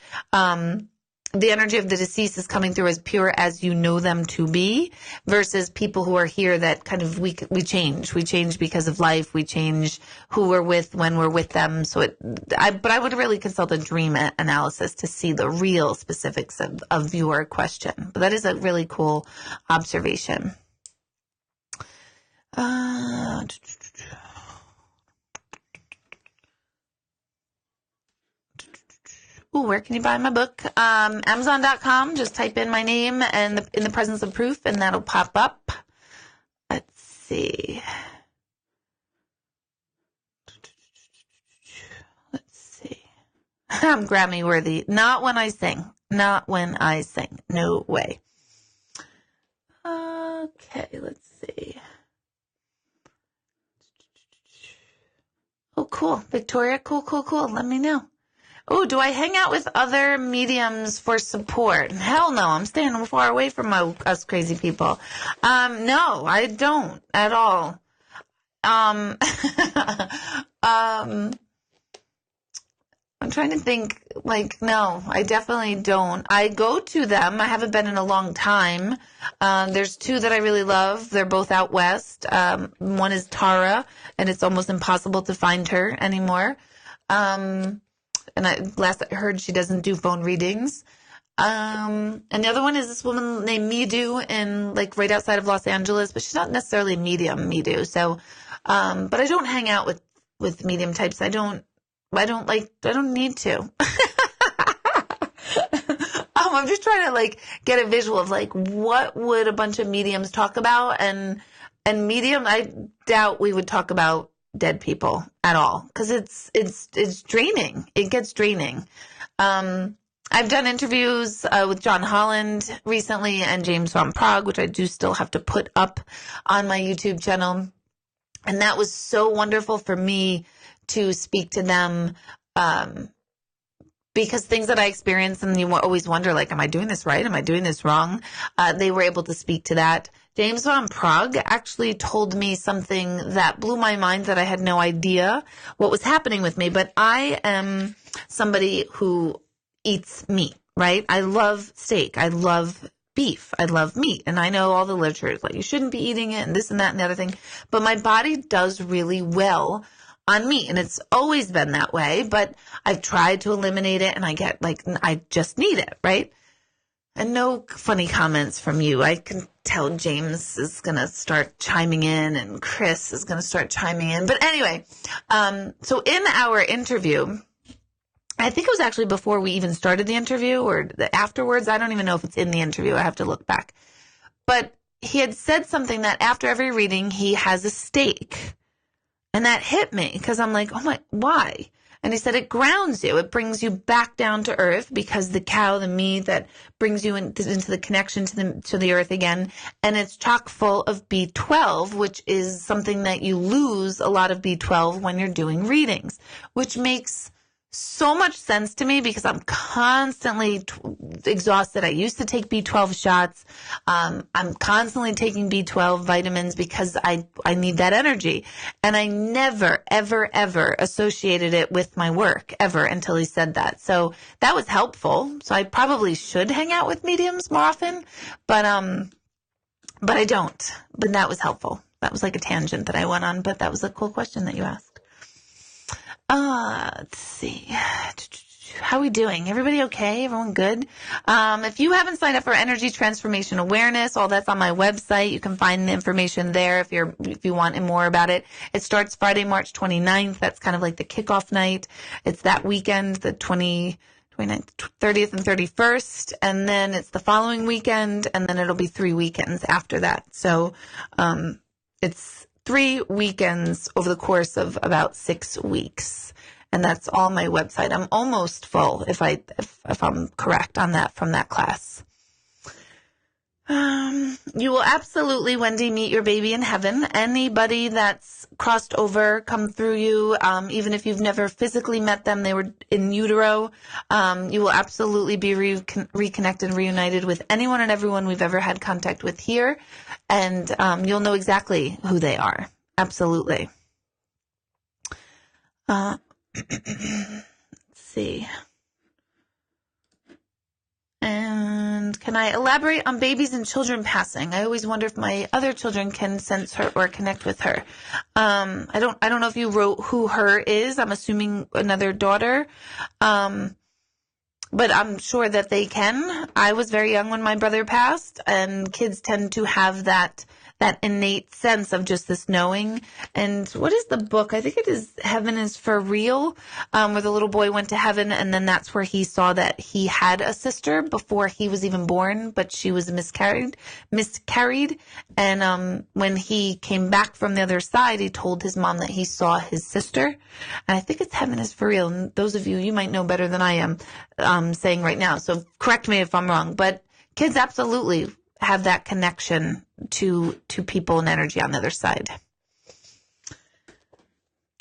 the energy of the deceased is coming through as pure as you know them to be, versus people who are here that kind of we change. We change because of life. We change who we're with when we're with them. So but I would really consult a dream analysis to see the real specifics of your question. But that is a really cool observation. Ooh, where can you buy my book? Amazon.com. Just type in my name and in the presence of proof, and that'll pop up. Let's see. I'm Grammy worthy. Not when I sing. Not when I sing. No way. Okay, let's see. Oh, cool. Victoria, cool. Let me know. Oh, do I hang out with other mediums for support? Hell no, I'm staying far away from us crazy people. No, I don't at all. I'm trying to think, no, I definitely don't. I go to them. I haven't been in a long time. There's 2 that I really love. They're both out west. One is Tara, and it's almost impossible to find her anymore. And last I heard, she doesn't do phone readings. And the other one is this woman named Midu in right outside of Los Angeles, but she's not necessarily a medium, Midu. So, but I don't hang out with medium types. I don't need to. I'm just trying to get a visual of what would a bunch of mediums talk about, and medium, I doubt we would talk about dead people at all, because it's draining. It gets draining. I've done interviews with John Holland recently and James Van Prague, which I do still have to put up on my YouTube channel, and that was so wonderful for me to speak to them, because things that I experienced, and you always wonder, am I doing this right? Am I doing this wrong? They were able to speak to that. James Van Prague actually told me something that blew my mind, that I had no idea what was happening with me. But I am somebody who eats meat, right? I love steak. I love beef. I love meat. And I know all the literature is you shouldn't be eating it and this and that and the other thing. But my body does really well on meat, and it's always been that way. But I've tried to eliminate it, and I get I just need it, right? And no funny comments from you. I can tell James is going to start chiming in, and Chris is going to start chiming in. But anyway, so in our interview, I think it was actually before we even started the interview or afterwards. I don't even know if it's in the interview. I have to look back. But he had said something that after every reading, he has a steak. And that hit me, because I'm why? And he said it grounds you. It brings you back down to earth, because the cow, the meat, that brings you into the connection to the earth again. And it's chock full of B12, which is something that you lose a lot of B12 when you're doing readings, which makes so much sense to me, because I'm constantly exhausted. I used to take B12 shots. I'm constantly taking B12 vitamins because I need that energy. And I never, ever, ever associated it with my work, ever, until he said that. So that was helpful. So I probably should hang out with mediums more often, but I don't. But that was helpful. That was like a tangent that I went on, but that was a cool question that you asked. Let's see. How are we doing? Everybody okay? Everyone good? If you haven't signed up for Energy Transformation Awareness, all that's on my website. You can find the information there if you want more about it. It starts Friday, March 29th. That's kind of like the kickoff night. It's that weekend, the 29th, 30th, and 31st. And then it's the following weekend, and then it'll be 3 weekends after that. So, it's 3 weekends over the course of about 6 weeks. And that's all my website. I'm almost full if I'm correct on that from that class. you will absolutely, Wendy, meet your baby in heaven. Anybody that's crossed over, come through you, even if you've never physically met them, they were in utero, you will absolutely be reconnected, reunited with anyone and everyone we've ever had contact with here. And you'll know exactly who they are. Absolutely. Let's see. And can I elaborate on babies and children passing? I always wonder if my other children can sense her or connect with her. I don't know if you wrote who her is. I'm assuming another daughter. But I'm sure that they can. I was very young when my brother passed, and kids tend to have that innate sense of just this knowing. And what is the book? I think it is Heaven is for Real, where the little boy went to heaven, and then that's where he saw that he had a sister before he was even born, but she was miscarried. And when he came back from the other side, he told his mom that he saw his sister. And I think it's Heaven is for Real. And those of you might know better than I am saying right now. So correct me if I'm wrong. But kids absolutely have that connection to people and energy on the other side.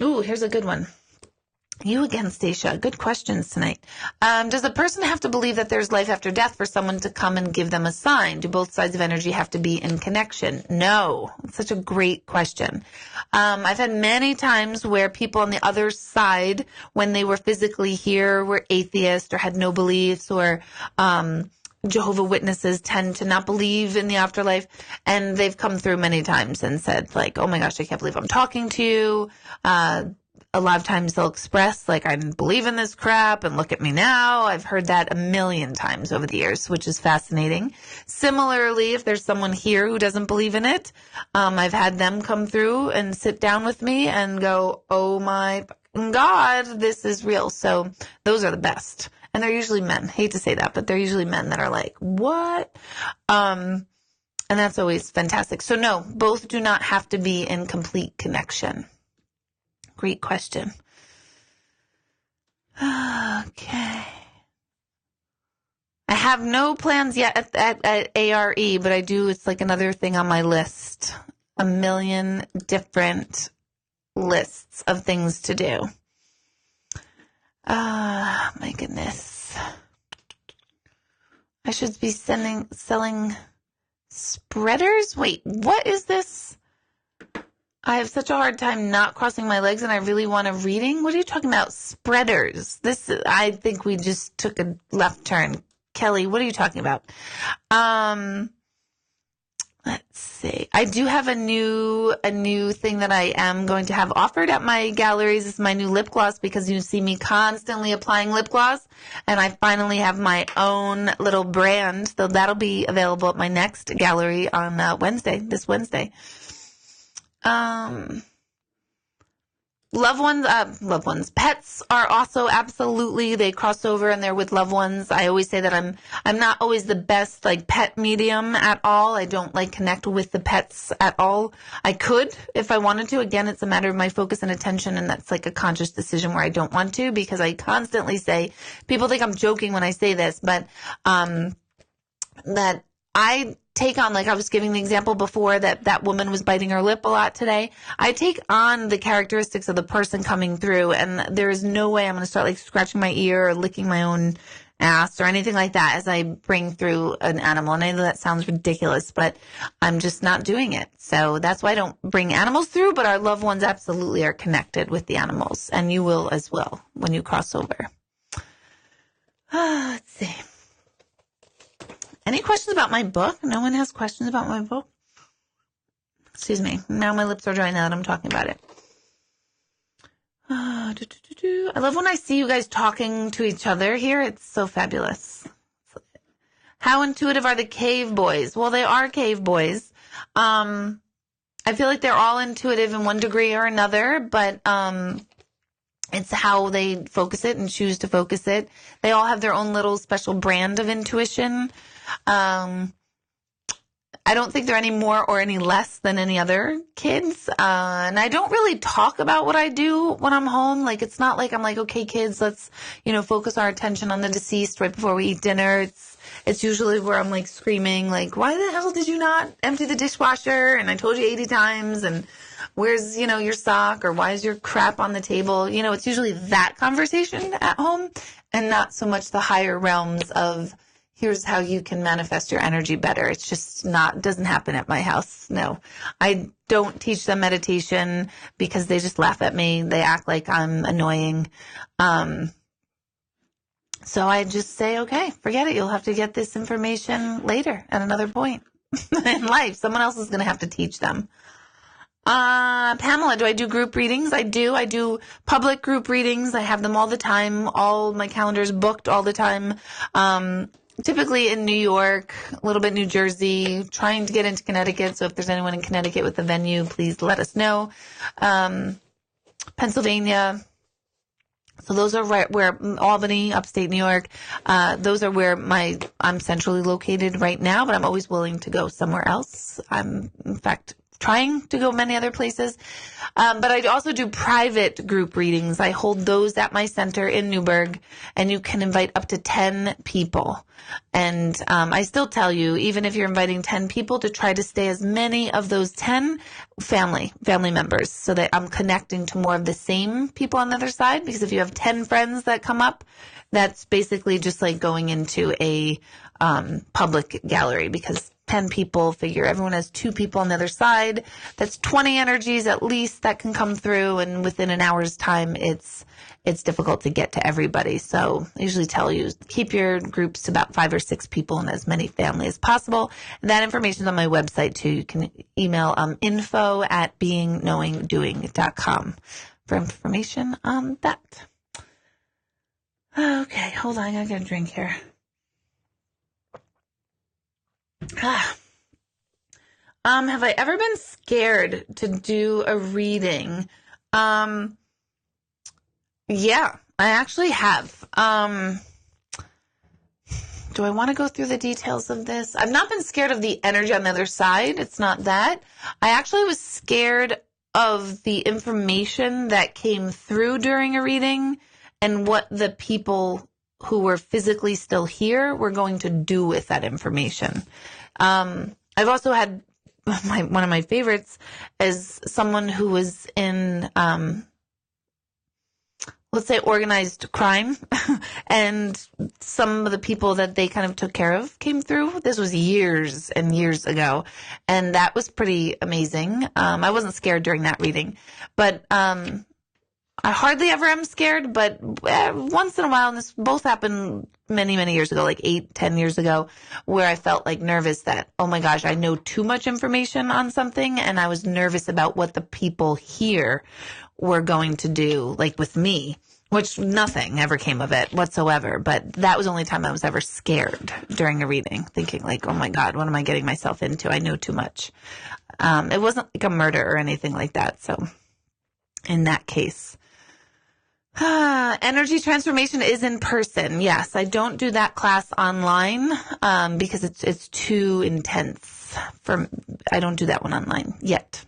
Ooh, here's a good one. You again, Stacia. Good questions tonight. Does a person have to believe that there's life after death for someone to come and give them a sign? Do both sides of energy have to be in connection? No. It's such a great question. I've had many times where people on the other side, when they were physically here, were atheists or had no beliefs, or Jehovah Witnesses tend to not believe in the afterlife, and they've come through many times and said, like, oh my gosh, I can't believe I'm talking to you. A lot of times they'll express, like, I didn't believe in this crap, and look at me now. I've heard that a million times over the years, which is fascinating. Similarly, if there's someone here who doesn't believe in it, I've had them come through and sit down with me and go, oh my God, this is real. So those are the best. And they're usually men. Hate to say that, but they're usually men that are like, what? And that's always fantastic. So no, both do not have to be in complete connection. Great question. Okay. I have no plans yet at ARE, but I do. It's like another thing on my list. A million different lists of things to do. My goodness. I should be selling spreaders? Wait, what is this? I have such a hard time not crossing my legs, and I really want a reading. What are you talking about? Spreaders. I think we just took a left turn. Kelly, what are you talking about? Let's see. I do have a new thing that I am going to have offered at my galleries. It's my new lip gloss, because you see me constantly applying lip gloss, and I finally have my own little brand. So that'll be available at my next gallery on this Wednesday. Loved ones. Pets are also absolutely, they cross over and they're with loved ones. I always say that I'm not always the best like pet medium at all. I don't like connect with the pets at all. I could if I wanted to. Again, it's a matter of my focus and attention, and that's like a conscious decision where I don't want to, because I constantly say, people think I'm joking when I say this, but that I take on, like I was giving the example before, that woman was biting her lip a lot today. I take on the characteristics of the person coming through, and there is no way I'm going to start like scratching my ear or licking my own ass or anything like that as I bring through an animal. And I know that sounds ridiculous, but I'm just not doing it. So that's why I don't bring animals through, but our loved ones absolutely are connected with the animals, and you will as well when you cross over. Let's see. Any questions about my book? No one has questions about my book? Excuse me. Now my lips are dry now that I'm talking about it. I love when I see you guys talking to each other here. It's so fabulous. How intuitive are the cave boys? Well, they are cave boys. I feel like they're all intuitive in one degree or another, but it's how they focus it and choose to focus it. They all have their own little special brand of intuition. I I don't think they're any more or any less than any other kids. And I don't really talk about what I do when I'm home. Like, it's not like I'm like, okay, kids, let's, focus our attention on the deceased right before we eat dinner. It's usually where I'm like screaming, like, why the hell did you not empty the dishwasher? And I told you 80 times. And where's, your sock? Or why is your crap on the table? It's usually that conversation at home and not so much the higher realms of here's how you can manifest your energy better. It's just doesn't happen at my house. No, I don't teach them meditation because they just laugh at me. They act like I'm annoying. So I just say, okay, forget it. You'll have to get this information later at another point in life. Someone else is going to have to teach them. Pamela, do I do group readings? I do. I do public group readings. I have them all the time. All my calendars booked all the time. Typically in New York, a little bit New Jersey, trying to get into Connecticut. So if there's anyone in Connecticut with a venue, please let us know. Pennsylvania. So those are right where Albany, upstate New York, those are where I'm centrally located right now, but I'm always willing to go somewhere else. I'm, in fact, trying to go many other places. But I also do private group readings. I hold those at my center in Newburgh, and you can invite up to 10 people. And I still tell you, even if you're inviting 10 people, to try to stay as many of those 10 family members, so that I'm connecting to more of the same people on the other side. Because if you have 10 friends that come up, that's basically just like going into a public gallery, because 10 people, figure everyone has 2 people on the other side. That's 20 energies at least that can come through, and within an hour's time, it's difficult to get to everybody. So I usually tell you, keep your groups to about 5 or 6 people and as many family as possible. And that information is on my website too. You can email info@beingknowingdoing.com for information on that. Okay, hold on. I gotta get a drink here. Have I ever been scared to do a reading? Yeah, I actually have. Do I want to go through the details of this? I've not been scared of the energy on the other side. It's not that. I actually was scared of the information that came through during a reading and what the people who were physically still here were going to do with that information. I've also had one of my favorites is someone who was in, let's say, organized crime, and some of the people that they kind of took care of came through. This was years and years ago, and that was pretty amazing. I wasn't scared during that reading, but I hardly ever am scared, but once in a while, and this both happened many, many years ago, like 8-10 years ago, where I felt like nervous that, oh my gosh, I know too much information on something, and I was nervous about what the people here were going to do, like with me, which nothing ever came of it whatsoever. But that was the only time I was ever scared during a reading, thinking like, oh my God, what am I getting myself into? I know too much. It wasn't like a murder or anything like that. So in that case, energy transformation is in person. Yes, I don't do that class online because it's too intense. I don't do that one online yet.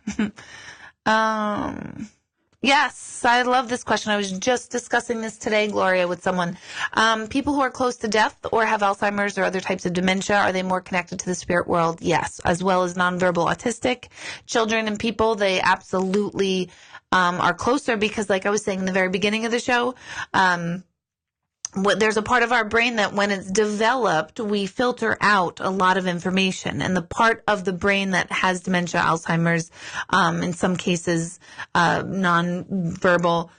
Yes, I love this question. I was just discussing this today, Gloria, with someone. People who are close to death or have Alzheimer's or other types of dementia, are they more connected to the spirit world? Yes, as well as nonverbal autistic children and people. They absolutely are closer because, like I was saying in the very beginning of the show, there's a part of our brain that when it's developed, we filter out a lot of information. And the part of the brain that has dementia, Alzheimer's, in some cases, nonverbal,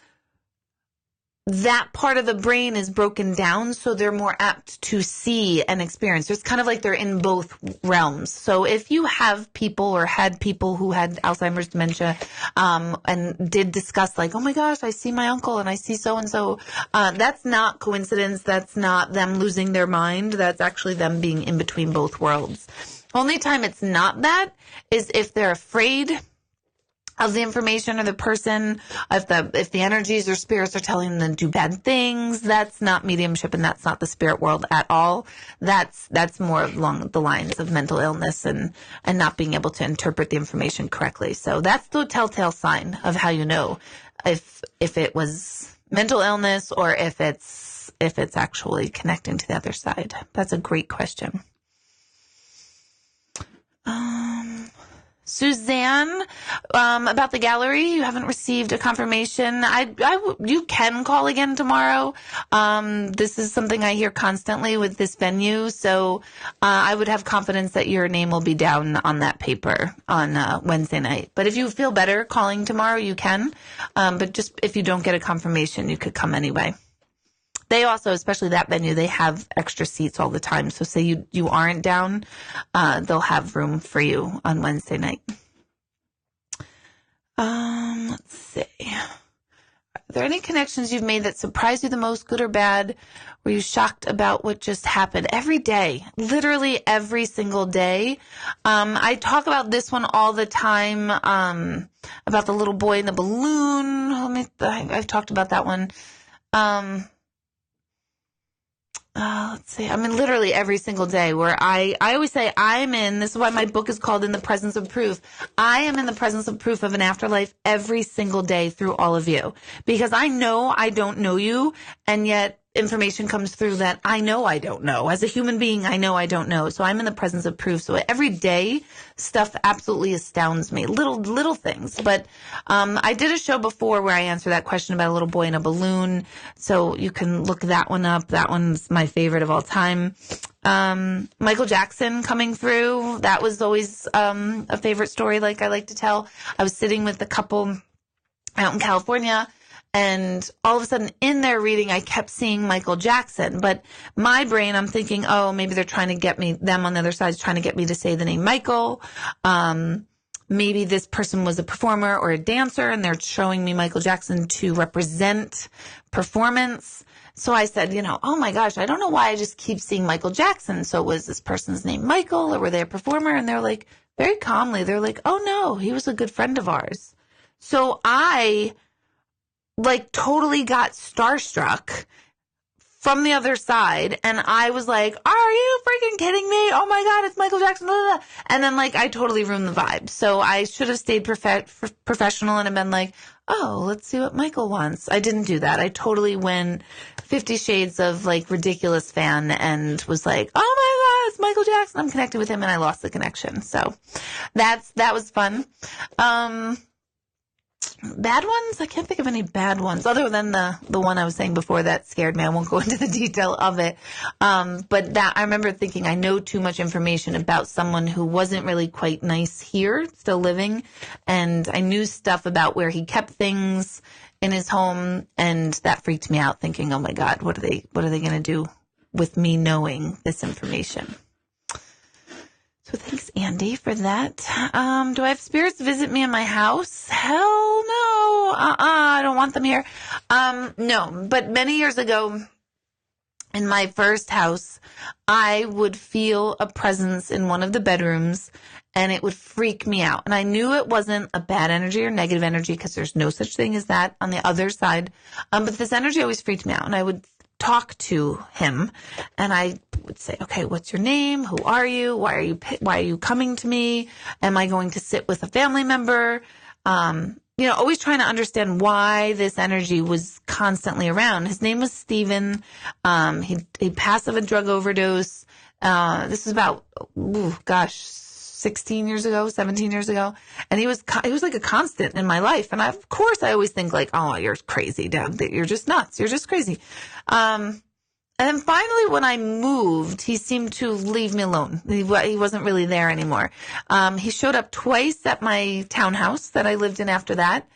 that part of the brain is broken down, so they're more apt to see and experience. It's kind of like they're in both realms. So if you have people or had people who had Alzheimer's, dementia, and did discuss like, oh my gosh, I see my uncle and I see so-and-so, that's not coincidence. That's not them losing their mind. That's actually them being in between both worlds. Only time it's not that is if they're afraid of the information or the person. If the energies or spirits are telling them to do bad things, that's not mediumship and that's not the spirit world at all. That's more along the lines of mental illness and not being able to interpret the information correctly. So that's the telltale sign of how you know if it was mental illness or if it's actually connecting to the other side. That's a great question. Suzanne, about the gallery, you haven't received a confirmation. You can call again tomorrow. This is something I hear constantly with this venue. So, I would have confidence that your name will be down on that paper on, Wednesday night. But if you feel better calling tomorrow, you can. But just if you don't get a confirmation, you could come anyway. They also, especially that venue, they have extra seats all the time. So say you aren't down, they'll have room for you on Wednesday night. Let's see. Are there any connections you've made that surprised you the most, good or bad? Were you shocked about what just happened? Every day, literally every single day. I talk about this one all the time, about the little boy in the balloon. I've talked about that one. Let's see. I mean, literally every single day where I always say this is why my book is called In the Presence of Proof. I am in the presence of proof of an afterlife every single day through all of you, because I know I don't know you, and yet information comes through that I know I don't know. As a human being, I know I don't know. So I'm in the presence of proof. So every day, stuff absolutely astounds me. Little things. But I did a show before where I answered that question about a little boy in a balloon. So you can look that one up. That one's my favorite of all time. Michael Jackson coming through. That was always a favorite story, like I like to tell. I was sitting with a couple out in California, and all of a sudden in their reading, I kept seeing Michael Jackson. But my brain, I'm thinking, oh, maybe they're trying to get me, them on the other side is trying to get me to say the name Michael. Maybe this person was a performer or a dancer and they're showing me Michael Jackson to represent performance. So I said, oh my gosh, I don't know why I just keep seeing Michael Jackson. So was this person's name Michael, or were they a performer? And they're like, very calmly, they're like, oh no, he was a good friend of ours. So I totally got starstruck from the other side. And I was like, are you freaking kidding me? Oh my God, it's Michael Jackson. Blah, blah, blah. And then I totally ruined the vibe. So I should have stayed professional and have been like, oh, let's see what Michael wants. I didn't do that. I totally went 50 Shades of ridiculous fan and was like, oh my God, it's Michael Jackson. I'm connected with him, and I lost the connection. So that was fun. Bad ones? I can't think of any bad ones other than the one I was saying before that scared me. I won't go into the detail of it. But that I remember thinking I know too much information about someone who wasn't really quite nice here, still living. And I knew stuff about where he kept things in his home. And that freaked me out, thinking, oh my God, what are they going to do with me knowing this information? So thanks, Andy, for that. Do I have spirits visit me in my house? Hell no. I don't want them here. No, but many years ago in my first house, I would feel a presence in one of the bedrooms and it would freak me out. And I knew it wasn't a bad energy or negative energy because there's no such thing as that on the other side. But this energy always freaked me out, and I would talk to him and I would say, okay, what's your name? Who are you? Why are you coming to me? Am I going to sit with a family member? Always trying to understand why this energy was constantly around. His name was Steven. He passed of a drug overdose. This was about, 16 years ago, 17 years ago. And he was like a constant in my life. And of course I always think oh, you're crazy, Deb. You're just nuts. You're just crazy. And then finally when I moved, he seemed to leave me alone. He wasn't really there anymore. He showed up twice at my townhouse that I lived in after that.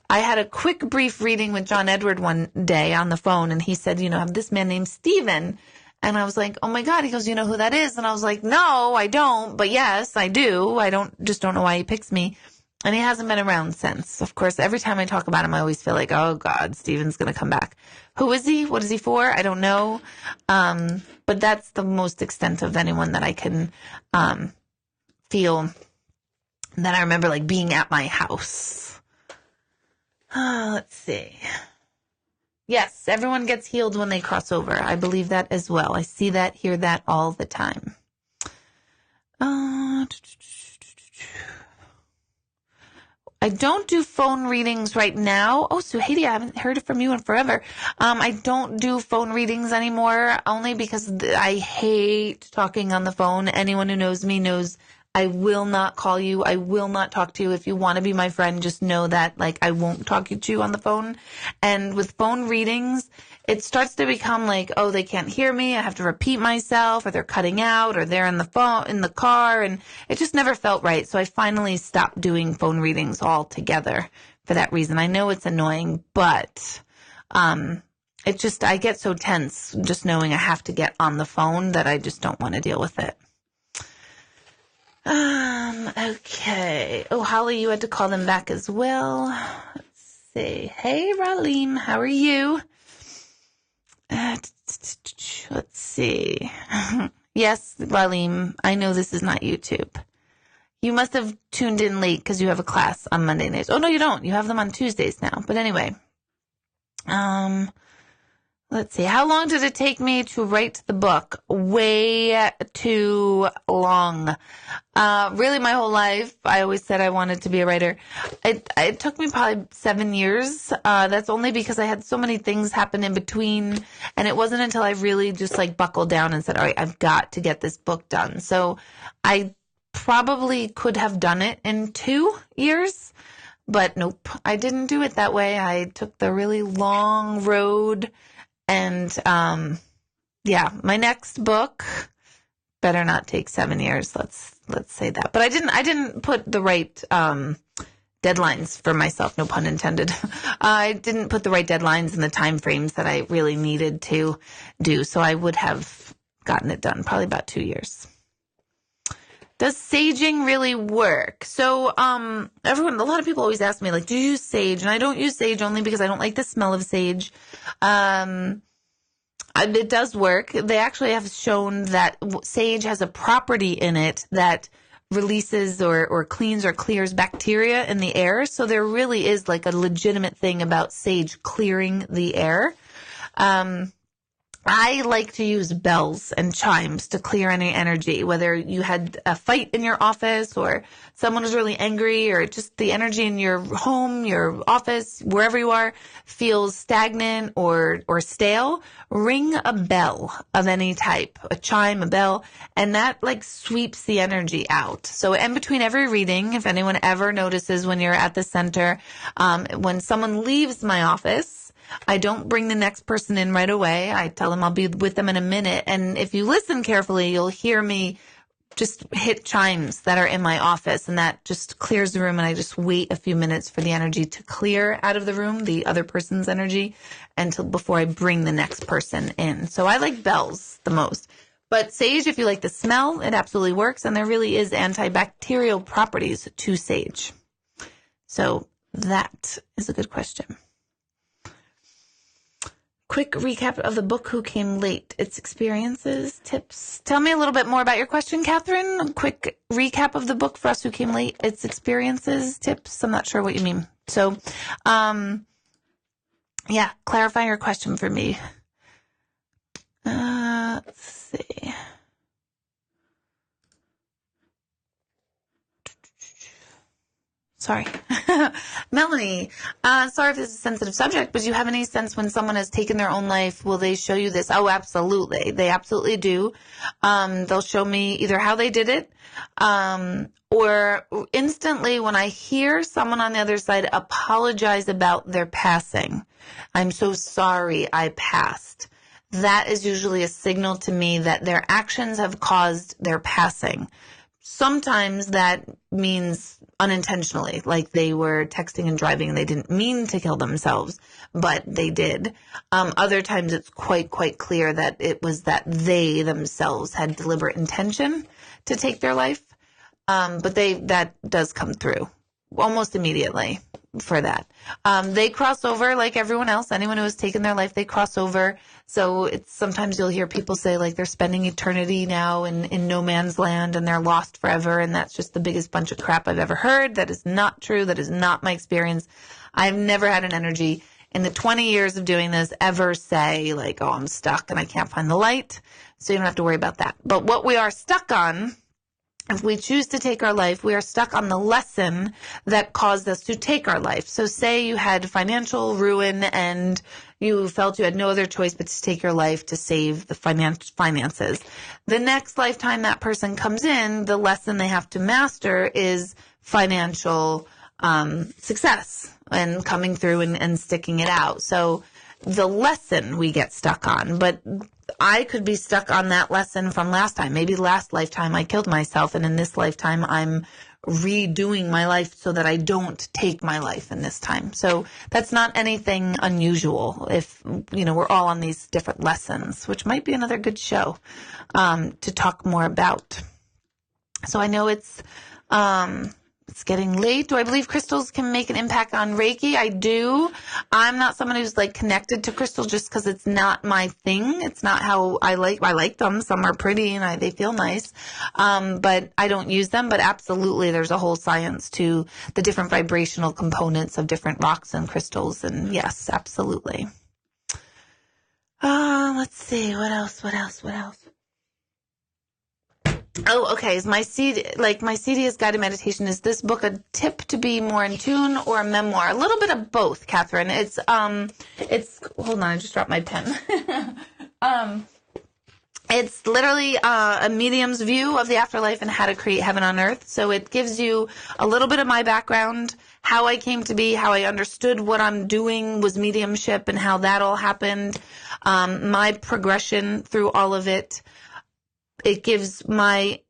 I had a quick brief reading with John Edward one day on the phone, and he said, I have this man named Steven. And I was like, oh my God. He goes, you know who that is? And I was like, no, I don't. But yes, I do. I don't know why he picks me. And he hasn't been around since. Of course, every time I talk about him, I always feel like, oh God, Steven's going to come back. Who is he? What is he for? I don't know. But that's the most extent of anyone that I can feel And then I remember like being at my house. Let's see. Yes, everyone gets healed when they cross over. I believe that as well. I see that, hear that all the time. I don't do phone readings right now. Oh, Suhaiti, I haven't heard from you in forever. I don't do phone readings anymore, only because I hate talking on the phone. Anyone who knows me knows I will not call you. I will not talk to you. If you want to be my friend, just know that, like, I won't talk to you on the phone. And with phone readings, it starts to become like, oh, they can't hear me. I have to repeat myself, or they're cutting out, or they're in the car, and it just never felt right. So I finally stopped doing phone readings altogether for that reason. I know it's annoying, but it just, I get so tense just knowing I have to get on the phone that I just don't want to deal with it. Okay. Oh, Holly, you had to call them back as well. Let's see. Hey, Ralim, how are you? Let's see. Yes, Ralim, I know this is not YouTube. You must have tuned in late because you have a class on Monday nights. Oh, no, you don't. You have them on Tuesdays now. But anyway, let's see. How long did it take me to write the book? Way too long. Really, my whole life, I always said I wanted to be a writer. It took me probably 7 years. That's only because I had so many things happen in between. And it wasn't until I really just like buckled down and said, all right, I've got to get this book done. So I probably could have done it in 2 years. But nope, I didn't do it that way. I took the really long road. And, yeah, my next book better not take 7 years. Let's say that. But I didn't put the right, deadlines for myself. No pun intended. I didn't put the right deadlines and the time frames that I really needed to do. So I would have gotten it done probably about 2 years. Does saging really work? So, a lot of people always ask me, like, do you use sage? And I don't use sage only because I don't like the smell of sage. It does work. They actually have shown that sage has a property in it that releases or cleans or clears bacteria in the air. So there really is like a legitimate thing about sage clearing the air. I like to use bells and chimes to clear any energy, whether you had a fight in your office or someone was really angry or just the energy in your home, your office, wherever you are, feels stagnant or stale. Ring a bell of any type, a chime, a bell, and that like sweeps the energy out. So in between every reading, if anyone ever notices when you're at the center, when someone leaves my office, I don't bring the next person in right away. I tell them I'll be with them in a minute. And if you listen carefully, you'll hear me just hit chimes that are in my office, and that just clears the room. And I just wait a few minutes for the energy to clear out of the room, the other person's energy, before I bring the next person in. So I like bells the most. But sage, if you like the smell, it absolutely works. And there really is antibacterial properties to sage. So that is a good question. Quick recap of the book, Who Came Late, its experiences, tips. Tell me a little bit more about your question, Catherine. A quick recap of the book for us who came late, its experiences, tips. I'm not sure what you mean. So, yeah, clarify your question for me. Let's see. Sorry. Melanie, sorry if this is a sensitive subject, but do you have any sense when someone has taken their own life, will they show you this? Oh, absolutely. They absolutely do. They'll show me either how they did it, or instantly when I hear someone on the other side apologize about their passing. I'm so sorry I passed. That is usually a signal to me that their actions have caused their passing. Sometimes that means unintentionally, like they were texting and driving and they didn't mean to kill themselves, but they did. Other times it's quite clear that it was that they themselves had deliberate intention to take their life. But that does come through almost immediately. for that. They cross over like everyone else. Anyone who has taken their life, they cross over. So it's sometimes you'll hear people say like they're spending eternity now in no man's land and they're lost forever. And that's just the biggest bunch of crap I've ever heard. That is not true. That is not my experience. I've never had an energy in the 20 years of doing this ever say like, oh, I'm stuck and I can't find the light. So you don't have to worry about that. But what we are stuck on, if we choose to take our life, we are stuck on the lesson that caused us to take our life. So say you had financial ruin and you felt you had no other choice but to take your life to save the finances. The next lifetime that person comes in, the lesson they have to master is financial success and coming through and sticking it out. So the lesson we get stuck on, but I could be stuck on that lesson from last time. Maybe last lifetime I killed myself, and in this lifetime I'm redoing my life so that I don't take my life in this time. So that's not anything unusual if, we're all on these different lessons, which might be another good show to talk more about. So I know it's getting late. Do I believe crystals can make an impact on Reiki? I do. I'm not someone who's like connected to crystals just because it's not my thing. It's not how I like them. Some are pretty and they feel nice. But I don't use them. But absolutely, there's a whole science to the different vibrational components of different rocks and crystals. And yes, absolutely. Let's see. What else? Oh, okay. Is my CD is guided meditation. Is this book a tip to be more in tune or a memoir? A little bit of both, Catherine. It's hold on, I just dropped my pen. It's literally a medium's view of the afterlife and how to create heaven on earth. So it gives you a little bit of my background, how I came to be, how I understood what I'm doing was mediumship and how that all happened, my progression through all of it. It gives my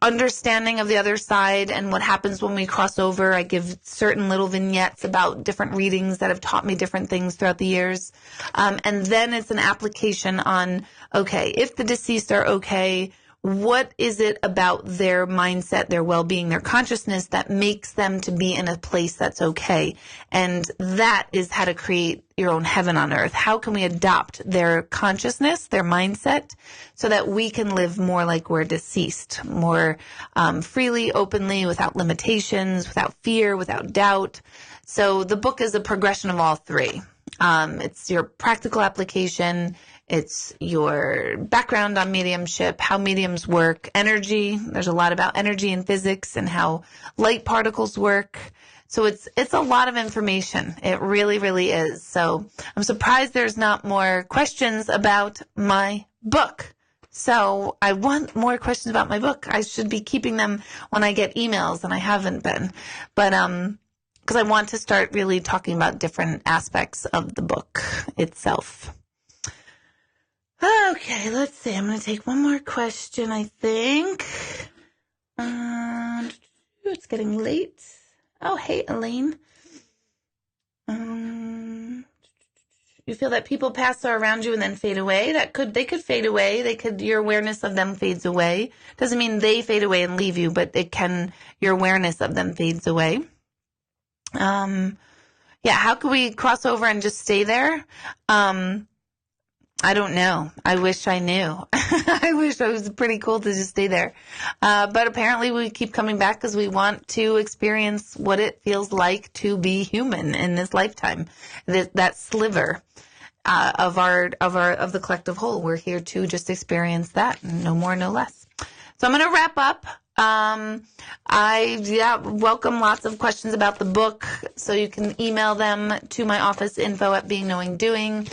understanding of the other side and what happens when we cross over. I give certain little vignettes about different readings that have taught me different things throughout the years. And then it's an application on, okay, if the deceased are okay, what is it about their mindset, their well-being, their consciousness that makes them to be in a place that's okay? And that is how to create your own heaven on earth. How can we adopt their consciousness, their mindset, so that we can live more like we're deceased, more freely, openly, without limitations, without fear, without doubt. So the book is a progression of all three. It's your practical application. It's your background on mediumship, how mediums work, energy. There's a lot about energy and physics and how light particles work. So it's a lot of information. It really, really is. So I'm surprised there's not more questions about my book. So I want more questions about my book. I should be keeping them when I get emails, and I haven't been. But because I want to start really talking about different aspects of the book itself. Okay, let's see. I'm going to take one more question, I think. It's getting late. Oh, hey, Elaine. You feel that people pass around you and then fade away? They could fade away. Your awareness of them fades away. Doesn't mean they fade away and leave you, but your awareness of them fades away. How could we cross over and just stay there? I don't know. I wish I knew. I wish it was pretty cool to just stay there. But apparently we keep coming back because we want to experience what it feels like to be human in this lifetime. That sliver of the collective whole. We're here to just experience that, no more, no less. So I'm going to wrap up. I welcome lots of questions about the book. So you can email them to my office, info@beingknowingdoing.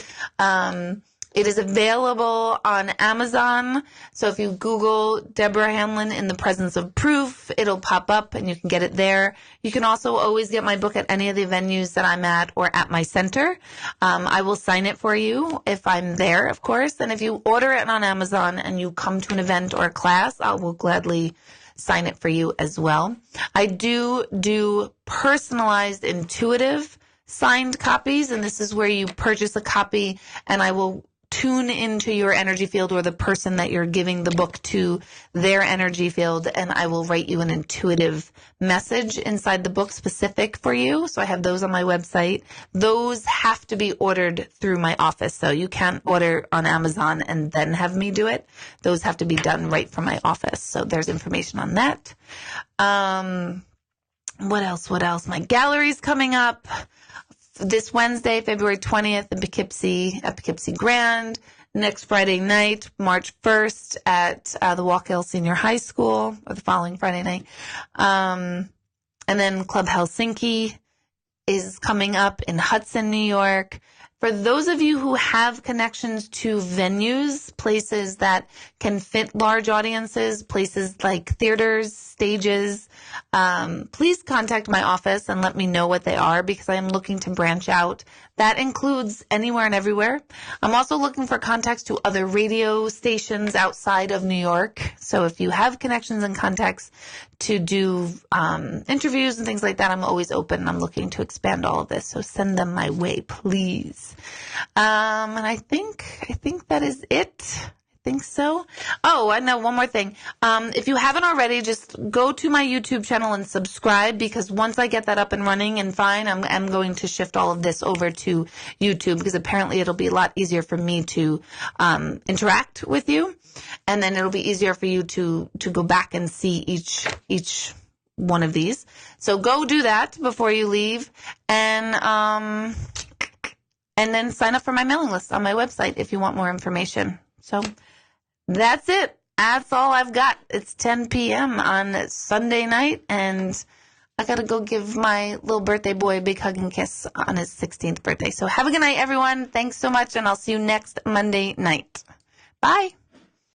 It is available on Amazon. So if you Google Deborah Hanlon in the presence of proof, it'll pop up and you can get it there. You can also always get my book at any of the venues that I'm at or at my center. I will sign it for you if I'm there, of course. And if you order it on Amazon and you come to an event or a class, I will gladly sign it for you as well. I do personalized intuitive signed copies, and this is where you purchase a copy and I will tune into your energy field or the person that you're giving the book to, their energy field, and I will write you an intuitive message inside the book specific for you. So I have those on my website. Those have to be ordered through my office. So you can't order on Amazon and then have me do it. Those have to be done right from my office. So there's information on that. What else? My gallery's coming up this Wednesday, February 20th in Poughkeepsie, at Poughkeepsie Grand. Next Friday night, March 1st at the Walk-Hill Senior High School, or the following Friday night. And then Club Helsinki is coming up in Hudson, New York. For those of you who have connections to venues, places that can fit large audiences, places like theaters, stages, please contact my office and let me know what they are, because I am looking to branch out. That includes anywhere and everywhere. I'm also looking for contacts to other radio stations outside of New York. So if you have connections and contacts to do interviews and things like that, I'm always open. I'm looking to expand all of this. So send them my way, please. And I think that is it. I think so. Oh, I know one more thing. If you haven't already, just go to my YouTube channel and subscribe, because once I get that up and running and fine, I'm going to shift all of this over to YouTube, because apparently it'll be a lot easier for me to interact with you, and then it'll be easier for you to go back and see each one of these. So go do that before you leave, and then sign up for my mailing list on my website if you want more information. So that's it. That's all I've got. It's 10 p.m. on Sunday night, and I got to go give my little birthday boy a big hug and kiss on his 16th birthday. So have a good night, everyone. Thanks so much, and I'll see you next Monday night. Bye.